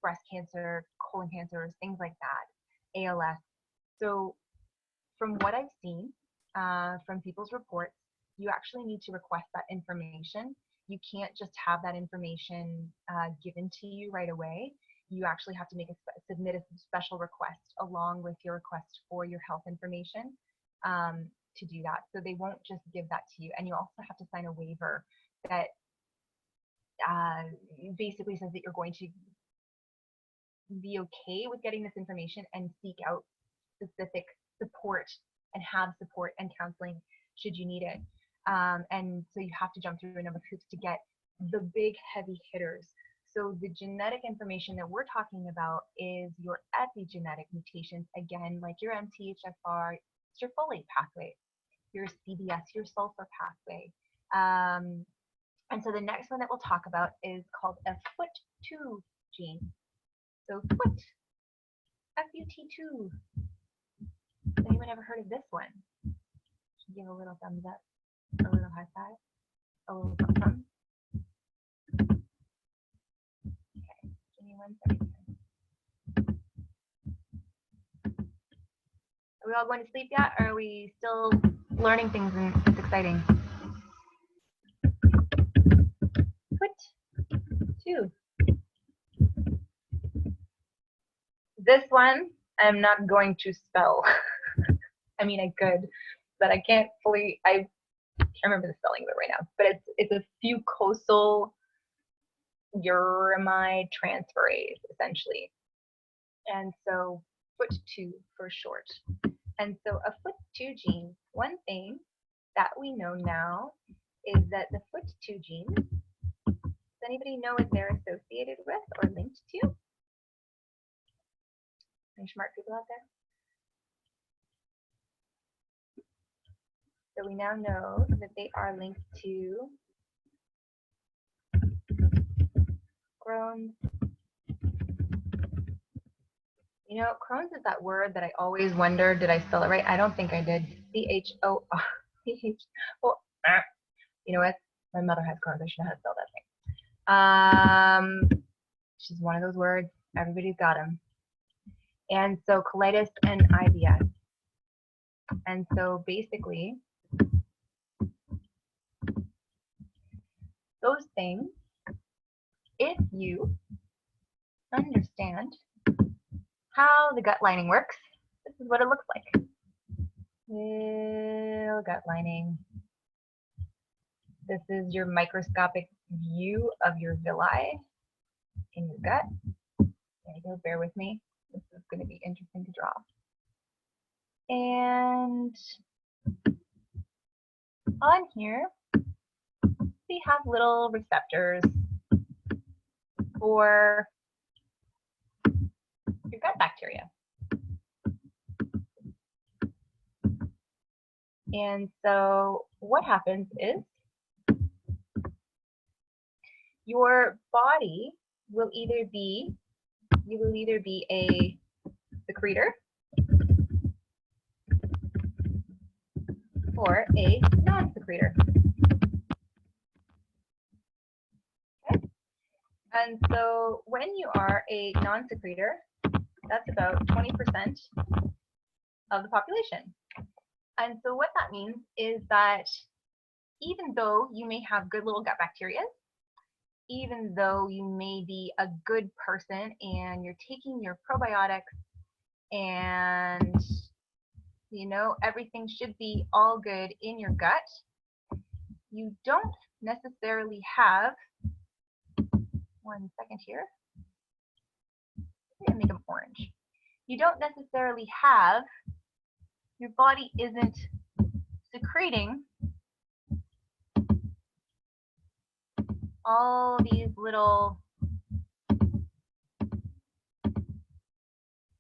breast cancer, colon cancers, things like that, ALS. So from what I've seen from people's reports, you actually need to request that information. You can't just have that information given to you right away. You actually have to submit a special request along with your request for your health information to do that. So they won't just give that to you. And you also have to sign a waiver that basically says that you're going to be okay with getting this information and seek out specific support and have support and counseling should you need it. And so you have to jump through a number of hoops to get the big heavy hitters. So the genetic information that we're talking about is your epigenetic mutations, again, like your MTHFR, it's your folate pathway, your CBS, your sulfur pathway. And so the next one that we'll talk about is called a FUT2 gene. So FUT, F-U-T-2. Has anyone ever heard of this one? Give a little thumbs up, a little high five, a little thumb. Okay, give me 1 second. Are we all going to sleep yet, or are we still learning things and it's exciting? FUT2. This one I'm not going to spell. I mean, I could, but I can't fully, I can't remember the spelling of it right now, but it's a fucosyl uramide transferase, essentially. And so FUT2 for short. And so a FUT2 gene, one thing that we know now is that the FUT2 gene, does anybody know what they're associated with or linked to? Any smart people out there? So we now know that they are linked to Crohn's. You know, Crohn's is that word that I always wonder, did I spell it right? I don't think I did. C-H-O-R. You know what? My mother has Crohn's. I should know how to spell that thing. She's one of those words. Everybody's got them. And so colitis and IBS. And so basically, those things, if you understand how the gut lining works, this is what it looks like. Little gut lining. This is your microscopic view of your villi in your gut. There you go, bear with me. This is going to be interesting to draw. And on here, we have little receptors for your gut bacteria. And so what happens is your body will either be, a secretor or a non-secretor. Okay. And so when you are a non-secretor, that's about 20% of the population. And so what that means is that even though you may have good little gut bacteria, even though you may be a good person and you're taking your probiotics and you know everything should be all good in your gut, you don't necessarily have, one second here, I'm gonna make them orange. You don't necessarily have, your body isn't secreting all these little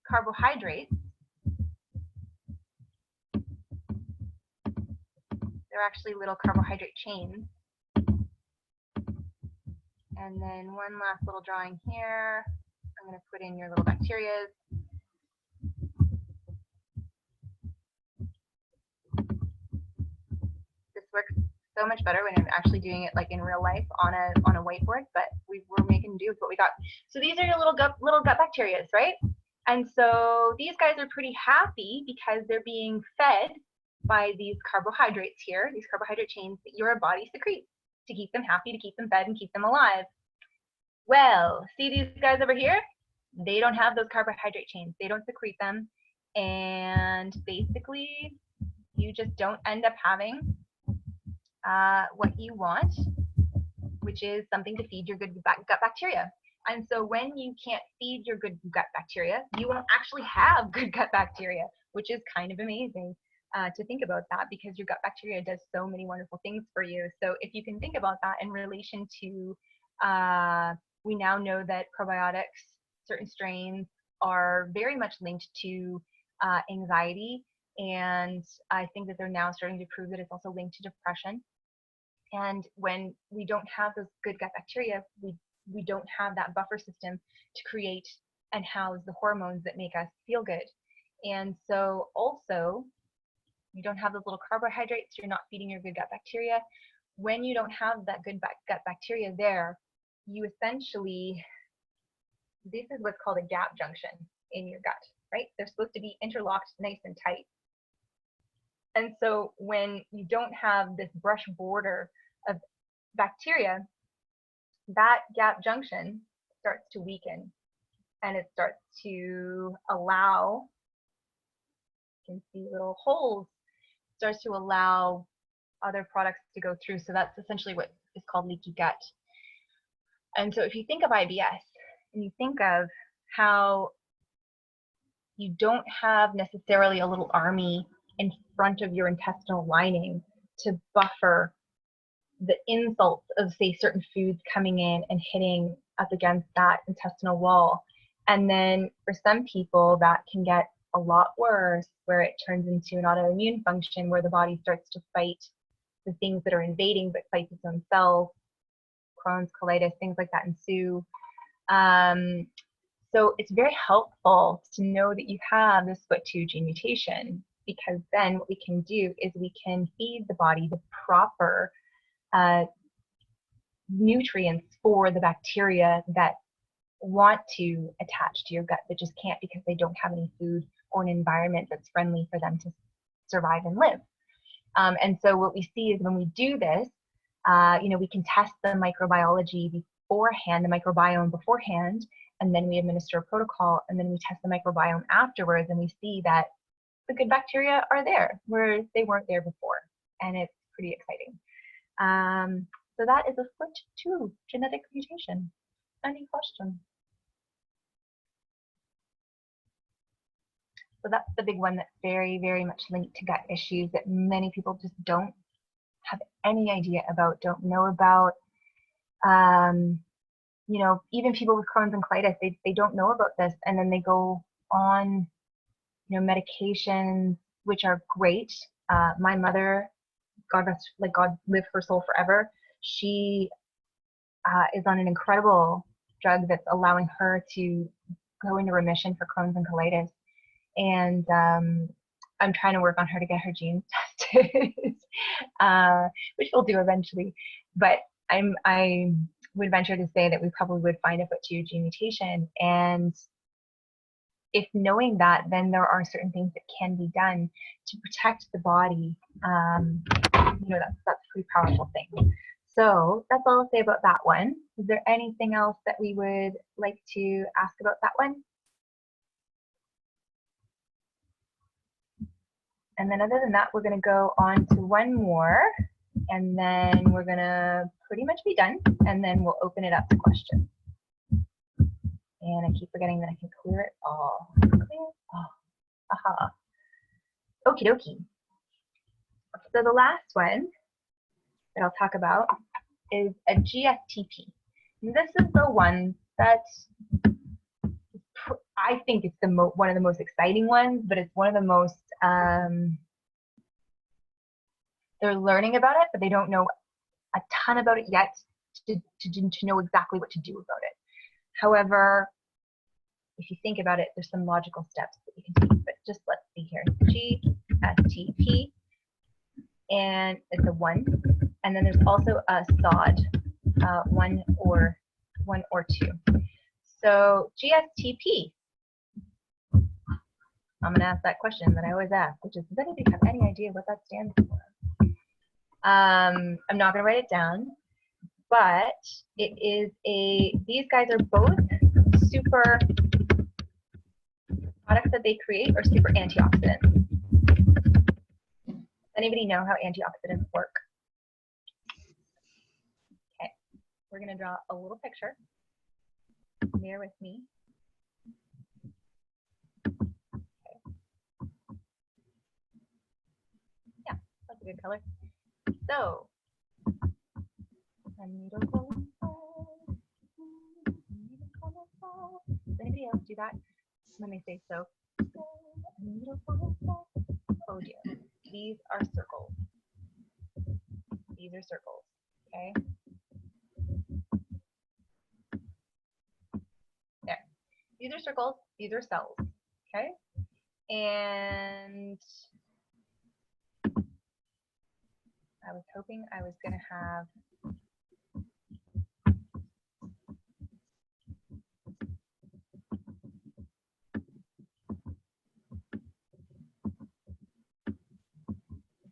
carbohydrates. They're actually little carbohydrate chains. And then one last little drawing here. I'm going to put in your little bacteria. This works so much better when I'm actually doing it like in real life on a whiteboard, but we're making do with what we got. So these are your little gut bacteria, right? And so these guys are pretty happy because they're being fed by these carbohydrates here, these carbohydrate chains that your body secretes to keep them happy, to keep them fed, and keep them alive. Well, see these guys over here? They don't have those carbohydrate chains. They don't secrete them. And basically, you just don't end up having what you want, which is something to feed your good gut bacteria. And so when you can't feed your good gut bacteria, you won't actually have good gut bacteria, which is kind of amazing to think about that, because your gut bacteria does so many wonderful things for you. So if you can think about that in relation to, we now know that probiotics, certain strains, are very much linked to anxiety. And I think that they're now starting to prove that it's also linked to depression. And when we don't have those good gut bacteria, we don't have that buffer system to create and house the hormones that make us feel good. And so also, you don't have those little carbohydrates, you're not feeding your good gut bacteria. When you don't have that good gut bacteria there, you essentially, this is what's called a gap junction in your gut, right? They're supposed to be interlocked nice and tight. And so when you don't have this brush border of bacteria, that gap junction starts to weaken, and it starts to allow, you can see little holes, starts to allow other products to go through. So that's essentially what is called leaky gut. And so if you think of IBS and you think of how you don't have necessarily a little army in front of your intestinal lining to buffer the insults of, say, certain foods coming in and hitting up against that intestinal wall. And then for some people that can get a lot worse, where it turns into an autoimmune function where the body starts to fight the things that are invading but fights its own cells. Crohn's, colitis, things like that ensue. So it's very helpful to know that you have this FUT2 gene mutation, because then what we can do is we can feed the body the proper nutrients for the bacteria that want to attach to your gut but just can't because they don't have any food or an environment that's friendly for them to survive and live. And so what we see is when we do this, we can test the microbiology beforehand, the microbiome beforehand, and then we administer a protocol, and then we test the microbiome afterwards, and we see that the good bacteria are there where they weren't there before, and it's pretty exciting. So that is a FUT2 genetic mutation. Any questions? So that's the big one that's very, very much linked to gut issues that many people just don't have any idea about, don't know about. Even people with Crohn's and colitis, they don't know about this, and then they go on, medications, which are great. My mother, God live her soul forever, she is on an incredible drug that's allowing her to go into remission for Crohn's and colitis. And I'm trying to work on her to get her genes tested, which we'll do eventually. But I would venture to say that we probably would find a FOT2 gene mutation. And if knowing that, then there are certain things that can be done to protect the body. That's a pretty powerful thing. So that's all I'll say about that one. Is there anything else that we would like to ask about that one? And then other than that, we're going to go on to one more, and then we're going to pretty much be done, and then we'll open it up to questions. And I keep forgetting that I can clear it all. Clear? Oh, aha. Okie dokie. So the last one that I'll talk about is a GSTP. And this is the one that I think it's one of the most exciting ones, but it's one of the most, they're learning about it, but they don't know a ton about it yet to know exactly what to do about it. However, if you think about it, there's some logical steps that you can take, but just let's see here. GSTP, and it's a 1. And then there's also a SOD, 1 or 2. So GSTP, I'm going to ask that question that I always ask, which is, does anybody have any idea what that stands for? I'm not going to write it down, but it is these guys are both super products that they create are super antioxidants. Anybody know how antioxidants work? Okay, we're going to draw a little picture. Bear with me. Okay. Yeah, that's a good color. So, does anybody else do that? Let me say so. Oh dear. These are circles. These are circles. Okay. There. These are circles. These are cells. Okay. And I was hoping I was going to have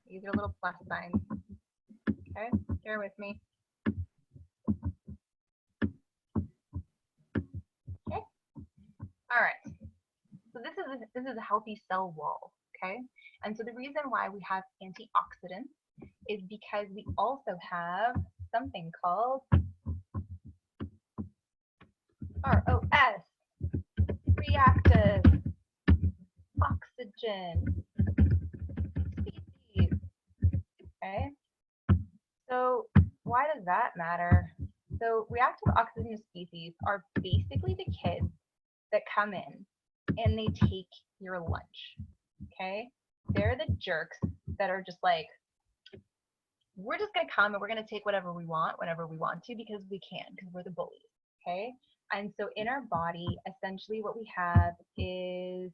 these are little plus signs. Okay, bear with me. Okay. All right. So this is a healthy cell wall. Okay. And so the reason why we have antioxidants is because we also have something called ROS, reactive oxygen species. Okay. So why does that matter? So reactive oxygen species are basically the kids that come in and they take your lunch. Okay. They're the jerks that are just like, we're just going to come and we're going to take whatever we want, whenever we want to, because we can, because we're the bullies. Okay. And so in our body, essentially what we have is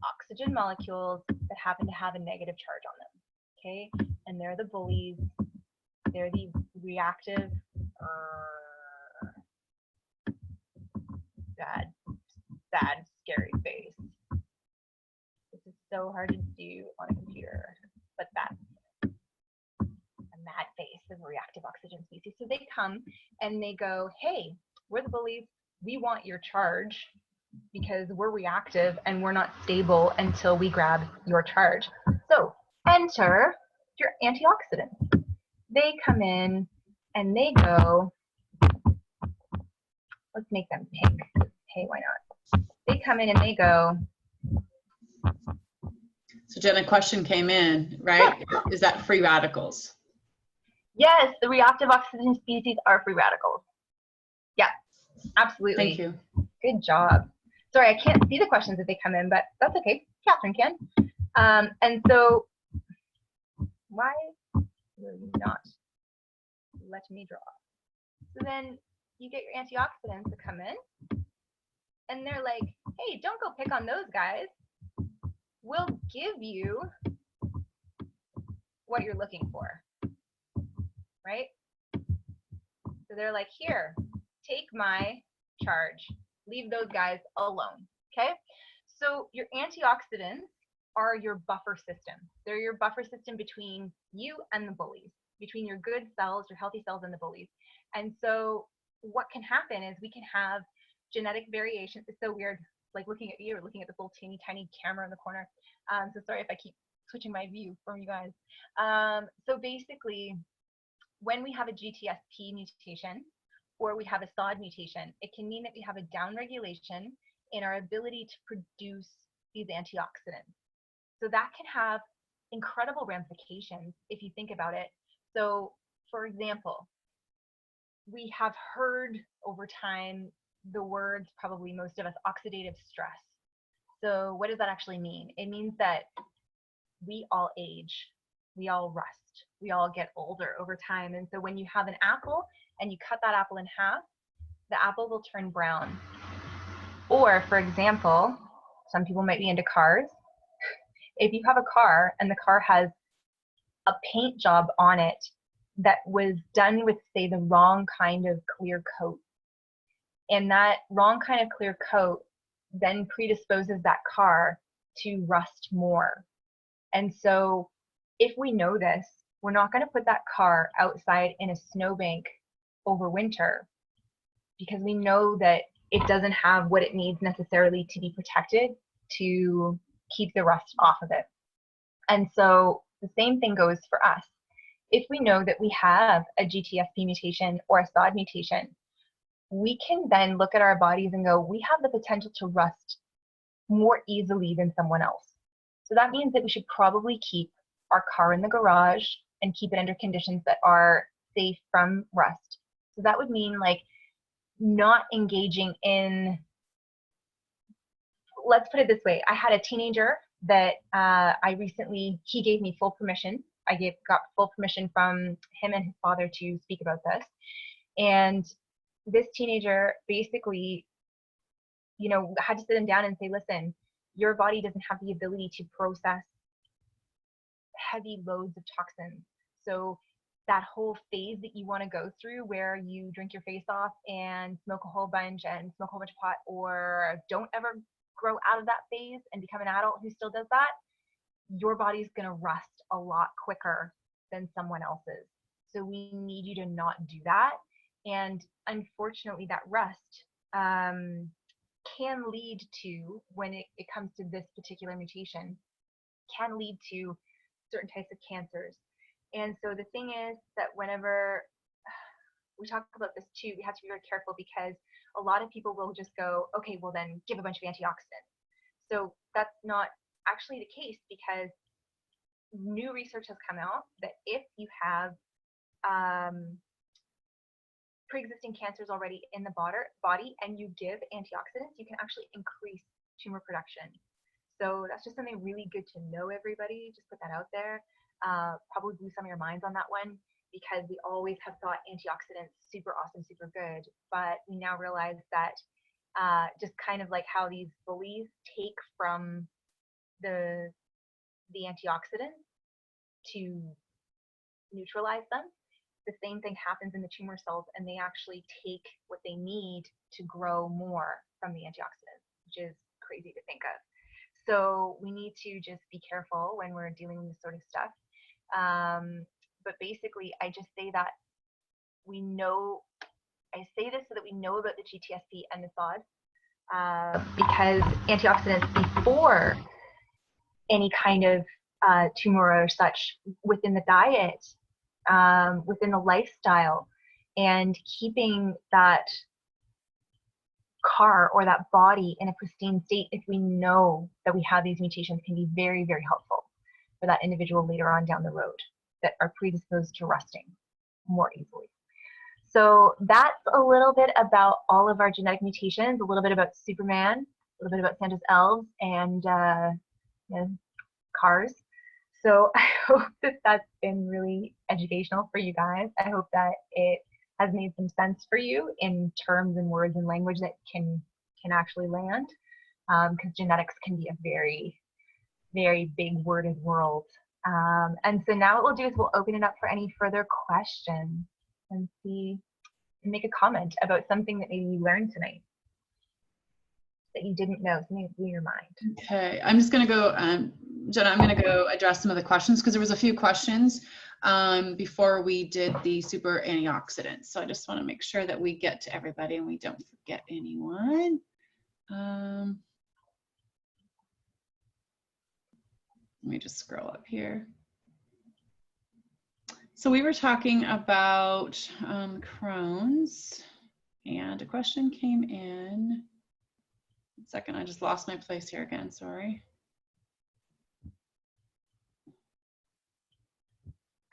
oxygen molecules that happen to have a negative charge on them. Okay. And they're the bullies. They're the reactive, sad, scary face. This is so hard to do on a computer, but that's a mad face of a reactive oxygen species. So they come and they go, hey, we're the bullies. We want your charge because we're reactive and we're not stable until we grab your charge. So enter your antioxidants. They come in and they go, let's make them pink. Hey, why not? They come in and they go. So Jen, a question came in, right? Yeah. Is that free radicals? Yes, the reactive oxygen species are free radicals. Yeah, absolutely. Thank you. Good job. Sorry, I can't see the questions as they come in, but that's okay. Catherine can. And so, why will you not let me draw? So then you get your antioxidants to come in, and they're like, hey, don't go pick on those guys. will give you what you're looking for, right? So they're like, here, take my charge. Leave those guys alone, okay? So your antioxidants are your buffer system. They're your buffer system between you and the bullies, between your good cells, your healthy cells, and the bullies. And so what can happen is we can have genetic variation. It's so weird, like looking at you or looking at this little teeny tiny camera in the corner. So sorry if I keep switching my view from you guys. So basically, when we have a GTSP mutation or we have a SOD mutation, it can mean that we have a downregulation in our ability to produce these antioxidants. So that can have incredible ramifications if you think about it. So, for example, we have heard over time the words, probably most of us, oxidative stress. So what does that actually mean? It means that we all age, we all rust, we all get older over time. And so when you have an apple and you cut that apple in half, the apple will turn brown. Or, for example, some people might be into cars. If you have a car and the car has a paint job on it that was done with, say, the wrong kind of clear coat, and that wrong kind of clear coat then predisposes that car to rust more. And so if we know this, we're not going to put that car outside in a snowbank over winter because we know that it doesn't have what it needs necessarily to be protected to keep the rust off of it. And so the same thing goes for us. If we know that we have a GTSP mutation or a SOD mutation, we can then look at our bodies and go, we have the potential to rust more easily than someone else. So that means that we should probably keep our car in the garage and keep it under conditions that are safe from rust. So that would mean like not engaging in, let's put it this way. I had a teenager that he gave me full permission. Got full permission from him and his father to speak about this. And this teenager basically, had to sit him down and say, listen, your body doesn't have the ability to process heavy loads of toxins. So that whole phase that you want to go through where you drink your face off and smoke a whole bunch of pot, or don't ever grow out of that phase and become an adult who still does that, your body's going to rust a lot quicker than someone else's. So we need you to not do that. And unfortunately, that rust can lead to, when it comes to this particular mutation, can lead to certain types of cancers. And so the thing is that whenever we talk about this too, we have to be very careful because a lot of people will just go, okay, well then give a bunch of antioxidants. So that's not actually the case, because new research has come out that if you have pre-existing cancers already in the body and you give antioxidants, you can actually increase tumor production. So that's just something really good to know, everybody. Just put that out there. Probably blew some of your minds on that one, because we always have thought antioxidants super awesome, super good, but we now realize that just kind of like how these bullies take from the antioxidants to neutralize them, the same thing happens in the tumor cells, and they actually take what they need to grow more from the antioxidants, which is crazy to think of. So we need to just be careful when we're dealing with this sort of stuff. But basically, I just say that I say this so that we know about the GTSP and the SOD, because antioxidants before any kind of tumor or such within the diet, within the lifestyle, and keeping that car or that body in a pristine state, if we know that we have these mutations, can be very, very helpful for that individual later on down the road that are predisposed to rusting more easily. So that's a little bit about all of our genetic mutations, a little bit about Superman, a little bit about Santa's elves, and cars. So I hope that that's been really educational for you guys. I hope that it has made some sense for you in terms and words and language that can actually land, because genetics can be a very very big worded world. And so now what we'll do is we'll open it up for any further questions and see, and make a comment about something that maybe you learned tonight that you didn't know, something that blew your mind. Okay, I'm just going to go, Jenna, I'm going to go address some of the questions because there was a few questions before we did the super antioxidants. So I just want to make sure that we get to everybody and we don't forget anyone. Let me just scroll up here. So we were talking about Crohn's, and a question came in. 1 second, I just lost my place here again, sorry.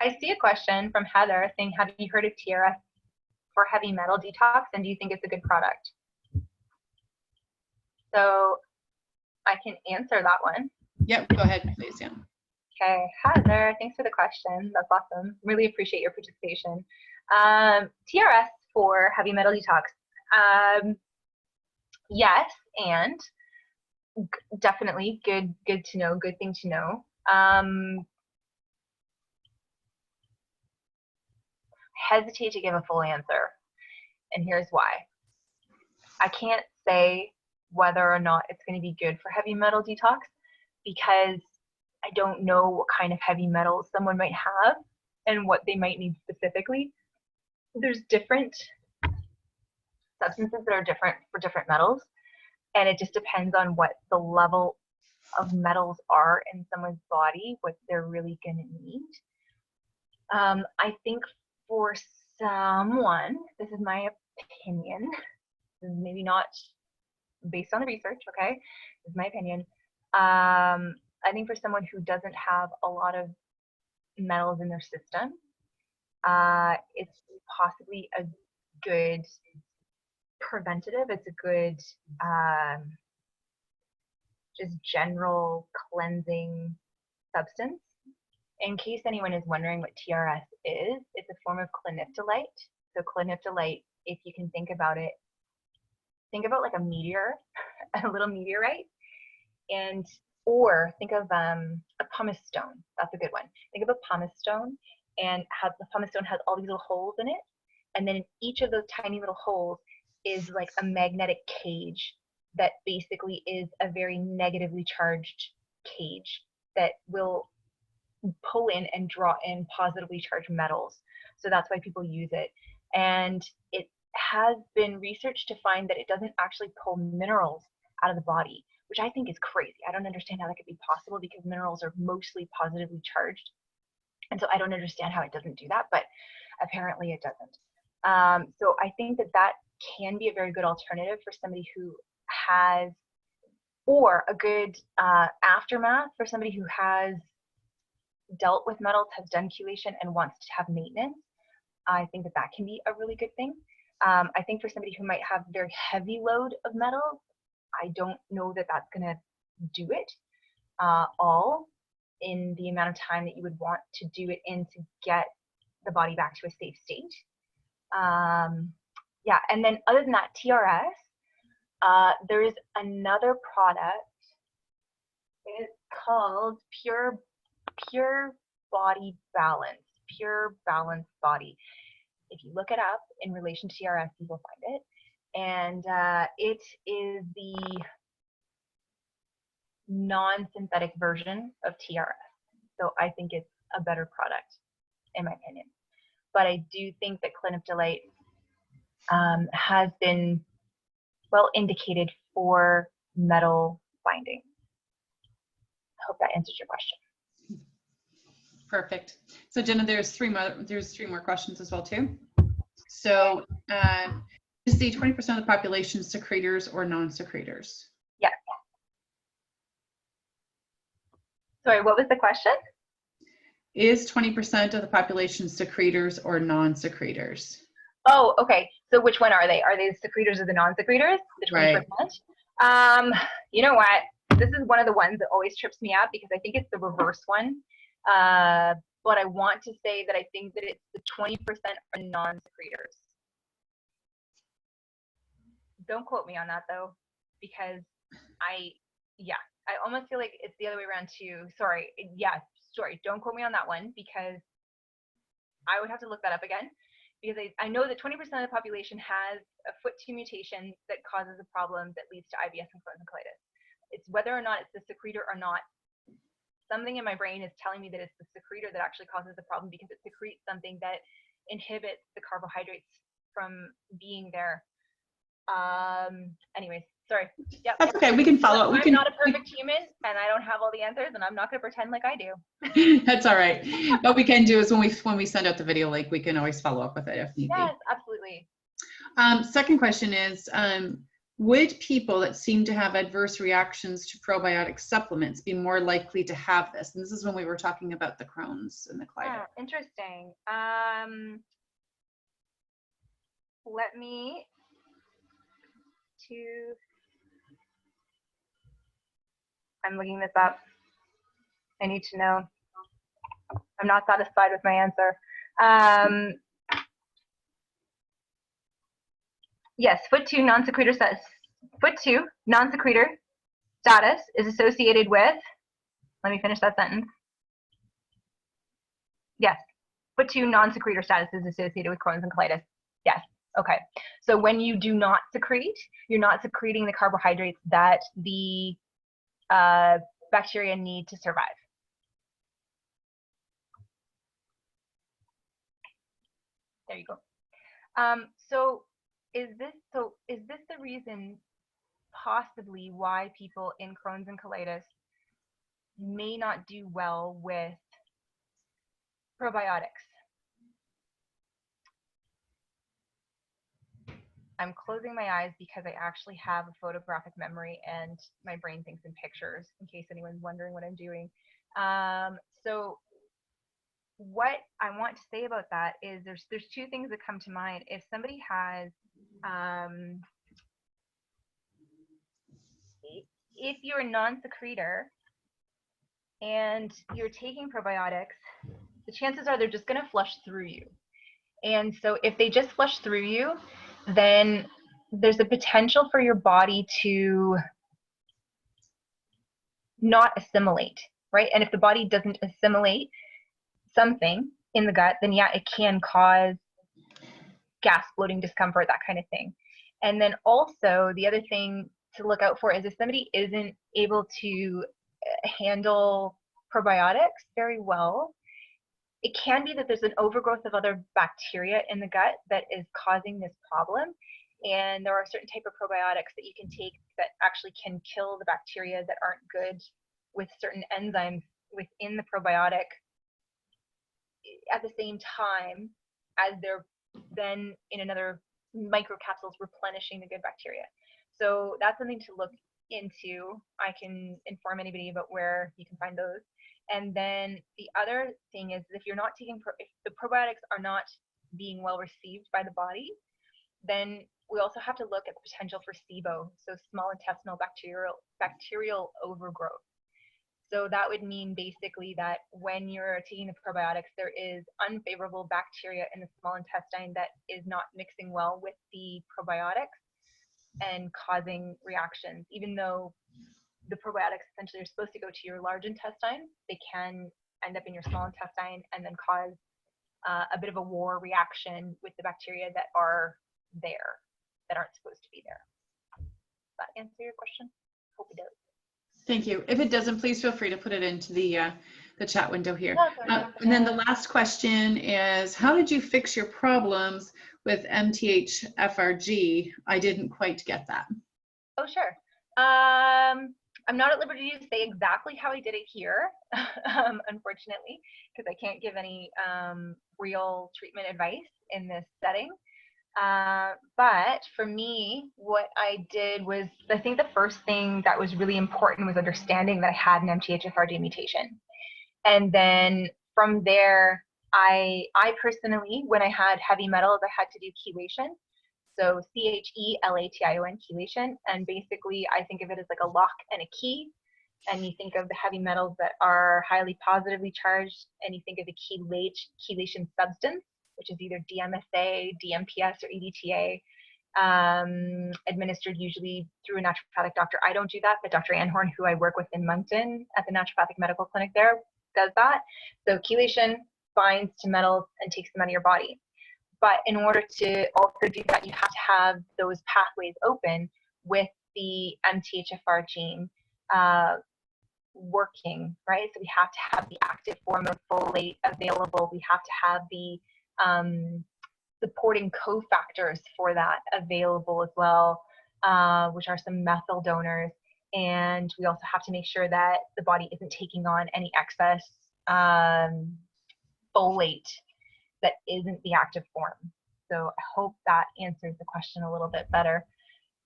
I see a question from Heather saying, have you heard of TRS for heavy metal detox, and do you think it's a good product? So I can answer that one. Yep, go ahead, please, yeah. Okay, Heather, thanks for the question. That's awesome. Really appreciate your participation. TRS for heavy metal detox. Yes, and definitely good to know, good thing to know. Hesitate to give a full answer, and here's why. I can't say whether or not it's going to be good for heavy metal detox because I don't know what kind of heavy metals someone might have and what they might need specifically. There's different substances that are different for different metals, and it just depends on what the level of metals are in someone's body, what they're really going to need. I think for someone, this is my opinion, this is maybe not based on the research, okay? This is my opinion. I think for someone who doesn't have a lot of metals in their system, it's possibly a good preventative. It's a good just general cleansing substance. In case anyone is wondering what TRS is, it's a form of cliniptolite. So cliniptolite, if you can think about it, think about like a meteor, a little meteorite, and or think of a pumice stone. That's a good one. Think of a pumice stone, and how the pumice stone has all these little holes in it, and then in each of those tiny little holes is like a magnetic cage that basically is a very negatively charged cage that will pull in and draw in positively charged metals. So that's why people use it. And it has been researched to find that it doesn't actually pull minerals out of the body, which I think is crazy. I don't understand how that could be possible because minerals are mostly positively charged. And so I don't understand how it doesn't do that, but apparently it doesn't. So I think that that can be a very good alternative for somebody who has, or a good aftermath for somebody who has dealt with metals, has done chelation, and wants to have maintenance. I think that that can be a really good thing. I think for somebody who might have a very heavy load of metals, I don't know that that's going to do it all in the amount of time that you would want to do it in to get the body back to a safe state. Yeah, and then other than that, TRS, there is another product. It's called Pure Body Balance, Pure Balance Body. If you look it up in relation to TRS, you will find it. And it is the non-synthetic version of TRS. So I think it's a better product, in my opinion. But I do think that cliniptolite has been well indicated for metal binding. I hope that answers your question. Perfect. So Jenna, there's three more questions as well too. So is the 20% of the population secretors or non-secretors? Yeah. Sorry, what was the question? Is 20% of the population secretors or non-secretors? Oh, okay. So which one are they? Are they the secretors or the non-secretors? The 20%? Right. You know what? This is one of the ones that always trips me up because I think it's the reverse one. But I want to say that I think that it's the 20% are non-secretors. Don't quote me on that though, because I I almost feel like it's the other way around too. Sorry. Yeah, sorry. Don't quote me on that one, because I would have to look that up again, because I know that 20% of the population has a FOOT2 mutation that causes a problem that leads to IBS and Crohn's and colitis. It's whether or not it's the secretor or not. Something in my brain is telling me that it's the secretor that actually causes the problem, because it secretes something that inhibits the carbohydrates from being there. Anyways, sorry. Yep. That's okay. We can follow up. I'm not a perfect human, and I don't have all the answers, and I'm not going to pretend like I do. That's all right. What we can do is when we send out the video link, we can always follow up with it if need Yes, absolutely. Second question is, would people that seem to have adverse reactions to probiotic supplements be more likely to have this? And this is when we were talking about the Crohn's and the colitis. Interesting. Let me I'm looking this up. I need to know. I'm not satisfied with my answer. Yes, FOOT2 non-secretor status. FOOT2 non-secretor status is associated with, let me finish that sentence. Yes, FOOT2 non-secretor status is associated with Crohn's and colitis. Yes, okay. So when you do not secrete, you're not secreting the carbohydrates that the bacteria need to survive. There you go. So is this the reason possibly why people in Crohn's and colitis may not do well with probiotics? I'm closing my eyes because I actually have a photographic memory and my brain thinks in pictures, in case anyone's wondering what I'm doing. So what I want to say about that is there's two things that come to mind. If somebody has, if you're a non-secretor and you're taking probiotics, the chances are they're just going to flush through you. And so if they just flush through you, then there's a potential for your body to not assimilate, right? And if the body doesn't assimilate something in the gut, then yeah, it can cause gas, bloating, discomfort, that kind of thing. And then also the other thing to look out for is if somebody isn't able to handle probiotics very well, it can be that there's an overgrowth of other bacteria in the gut that is causing this problem. And there are certain type of probiotics that you can take that actually can kill the bacteria that aren't good with certain enzymes within the probiotic at the same time as they're then in another microcapsules replenishing the good bacteria. So that's something to look into. I can inform anybody about where you can find those. And then the other thing is if you're not taking, if the probiotics are not being well received by the body, then we also have to look at the potential for SIBO, so small intestinal bacterial overgrowth. So that would mean basically that when you're taking the probiotics, there is unfavorable bacteria in the small intestine that is not mixing well with the probiotics and causing reactions. Even though the probiotics essentially are supposed to go to your large intestine, they can end up in your small intestine and then cause a bit of a war reaction with the bacteria that are there, that aren't supposed to be there. Does that answer your question? Hope it does. Thank you. If it doesn't, please feel free to put it into the chat window here. And then the last question is, how did you fix your problems with MTHFRG? I didn't quite get that. Oh, sure. I'm not at liberty to say exactly how I did it here, unfortunately, because I can't give any real treatment advice in this setting. But for me, what I did was, I think the first thing that was really important was understanding that I had an MTHFRD mutation. And then from there, I personally, when I had heavy metals, I had to do chelation. So CHELATION, chelation. And basically, I think of it as like a lock and a key. And you think of the heavy metals that are highly positively charged, and you think of the chelation substance, which is either DMSA, DMPS, or EDTA. administered usually through a naturopathic doctor. I don't do that, but Dr. Anhorn, who I work with in Moncton at the Naturopathic Medical Clinic there, does that. So chelation binds to metals and takes them out of your body. But in order to also do that, you have to have those pathways open with the MTHFR gene working, right? So we have to have the active form of folate available. We have to have the supporting cofactors for that available as well, which are some methyl donors. And we also have to make sure that the body isn't taking on any excess folate that isn't the active form. So I hope that answers the question a little bit better.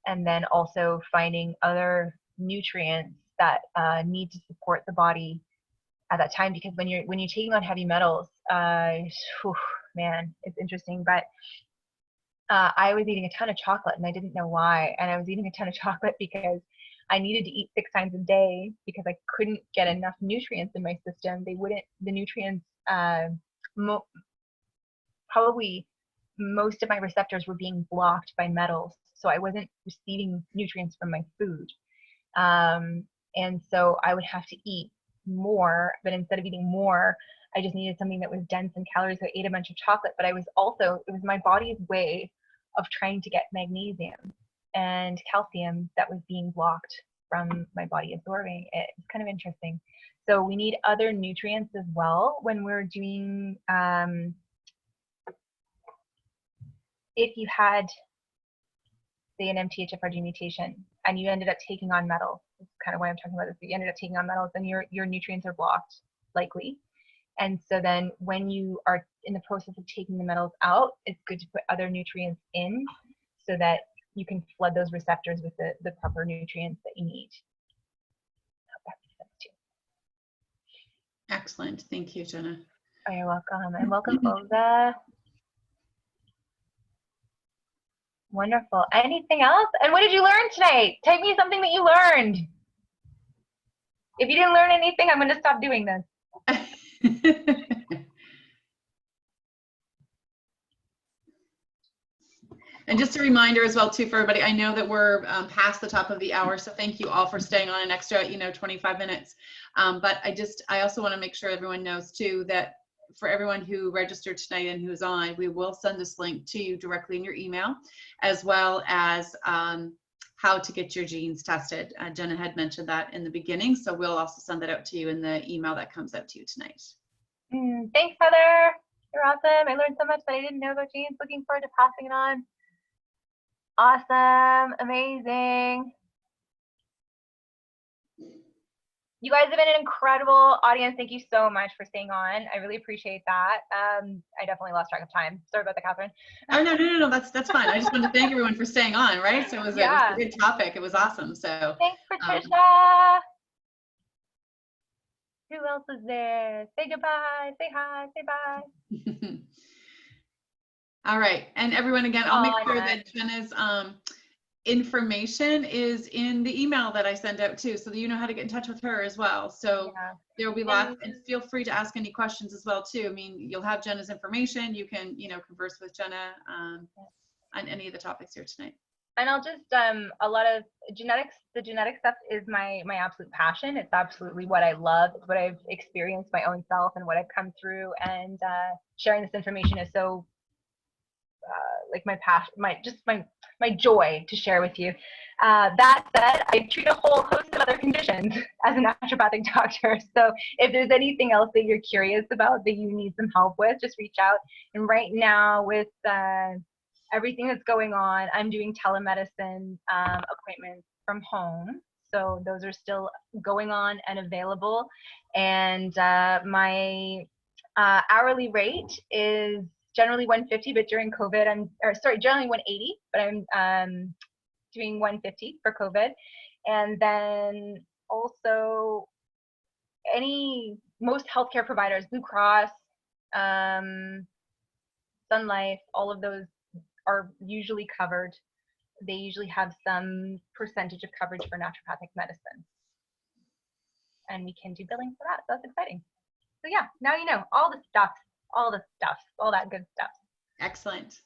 And then also finding other nutrients that need to support the body at that time, because when you're taking on heavy metals, man, it's interesting. But I was eating a ton of chocolate and I didn't know why. And I was eating a ton of chocolate because I needed to eat 6 times a day because I couldn't get enough nutrients in my system. The nutrients, probably most of my receptors were being blocked by metals. So I wasn't receiving nutrients from my food. And so I would have to eat more, but instead of eating more, I just needed something that was dense in calories. So I ate a bunch of chocolate, but it was my body's way of trying to get magnesium and calcium that was being blocked from my body absorbing. It's kind of interesting. So we need other nutrients as well when we're doing, if you had, say, an MTHFR gene mutation and you ended up taking on metals, that's kind of why I'm talking about this, you ended up taking on metals, then your nutrients are blocked, likely. And so then when you are in the process of taking the metals out, it's good to put other nutrients in so that you can flood those receptors with the proper nutrients that you need. I hope that makes sense too. Excellent. Thank you, Jenna. Oh, you're welcome. And welcome, Olga. Wonderful. Anything else? And what did you learn today? Tell me something that you learned. If you didn't learn anything, I'm going to stop doing this. And just a reminder as well too for everybody, I know that we're past the top of the hour, so thank you all for staying on an extra 25 minutes. But I also want to make sure everyone knows too that for everyone who registered tonight and who's on, we will send this link to you directly in your email, as well as how to get your genes tested. Jenna had mentioned that in the beginning, so we'll also send that out to you in the email that comes out to you tonight. Thanks, Heather. You're awesome. I learned so much that I didn't know about genes. Looking forward to passing it on. Awesome. Amazing. You guys have been an incredible audience. Thank you so much for staying on. I really appreciate that. I definitely lost track of time. Sorry about that, Catherine. Oh, no, that's fine. I just wanted to thank everyone for staying on, right? So it was a good topic. It was awesome. So thanks, Patricia. Who else is there? Say goodbye, say hi, say bye. All right. And everyone, again, I'll make sure that Jenna's information is in the email that I send out too, so that you know how to get in touch with her as well. So there will be lots, and feel free to ask any questions as well too. I mean, you'll have Jenna's information. You can, converse with Jenna on any of the topics here tonight. And I'll just, a lot of genetics, the genetic stuff is my absolute passion. It's absolutely what I love. It's what I've experienced my own self and what I've come through, and sharing this information is so like my passion, my joy to share with you. That said, I treat a whole host of other conditions as a naturopathic doctor. So if there's anything else that you're curious about that you need some help with, just reach out. And right now with everything that's going on, I'm doing telemedicine appointments from home. So those are still going on and available. And my hourly rate is generally $150, but during COVID, generally $180, but I'm doing $150 for COVID. And then also most healthcare providers, Blue Cross, Sun Life, all of those are usually covered. They usually have some percentage of coverage for naturopathic medicine. And we can do billing for that. So that's exciting. So yeah, now you know all the stuff, all that good stuff. Excellent.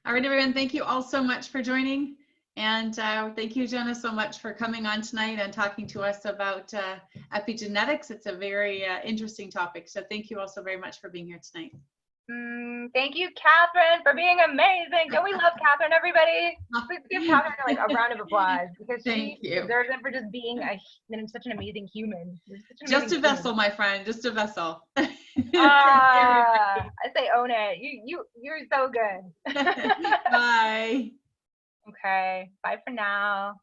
All right, everyone. Thank you all so much for joining. And thank you, Jenna, so much for coming on tonight and talking to us about epigenetics. It's a very interesting topic. So thank you also very much for being here tonight. Thank you, Catherine, for being amazing. Don't we love Catherine, everybody? Please give Catherine like a round of applause because she deserves it for just being such an amazing human. Just a vessel, my friend. Just a vessel. I say own it. You're so good. Bye. Okay. Bye for now.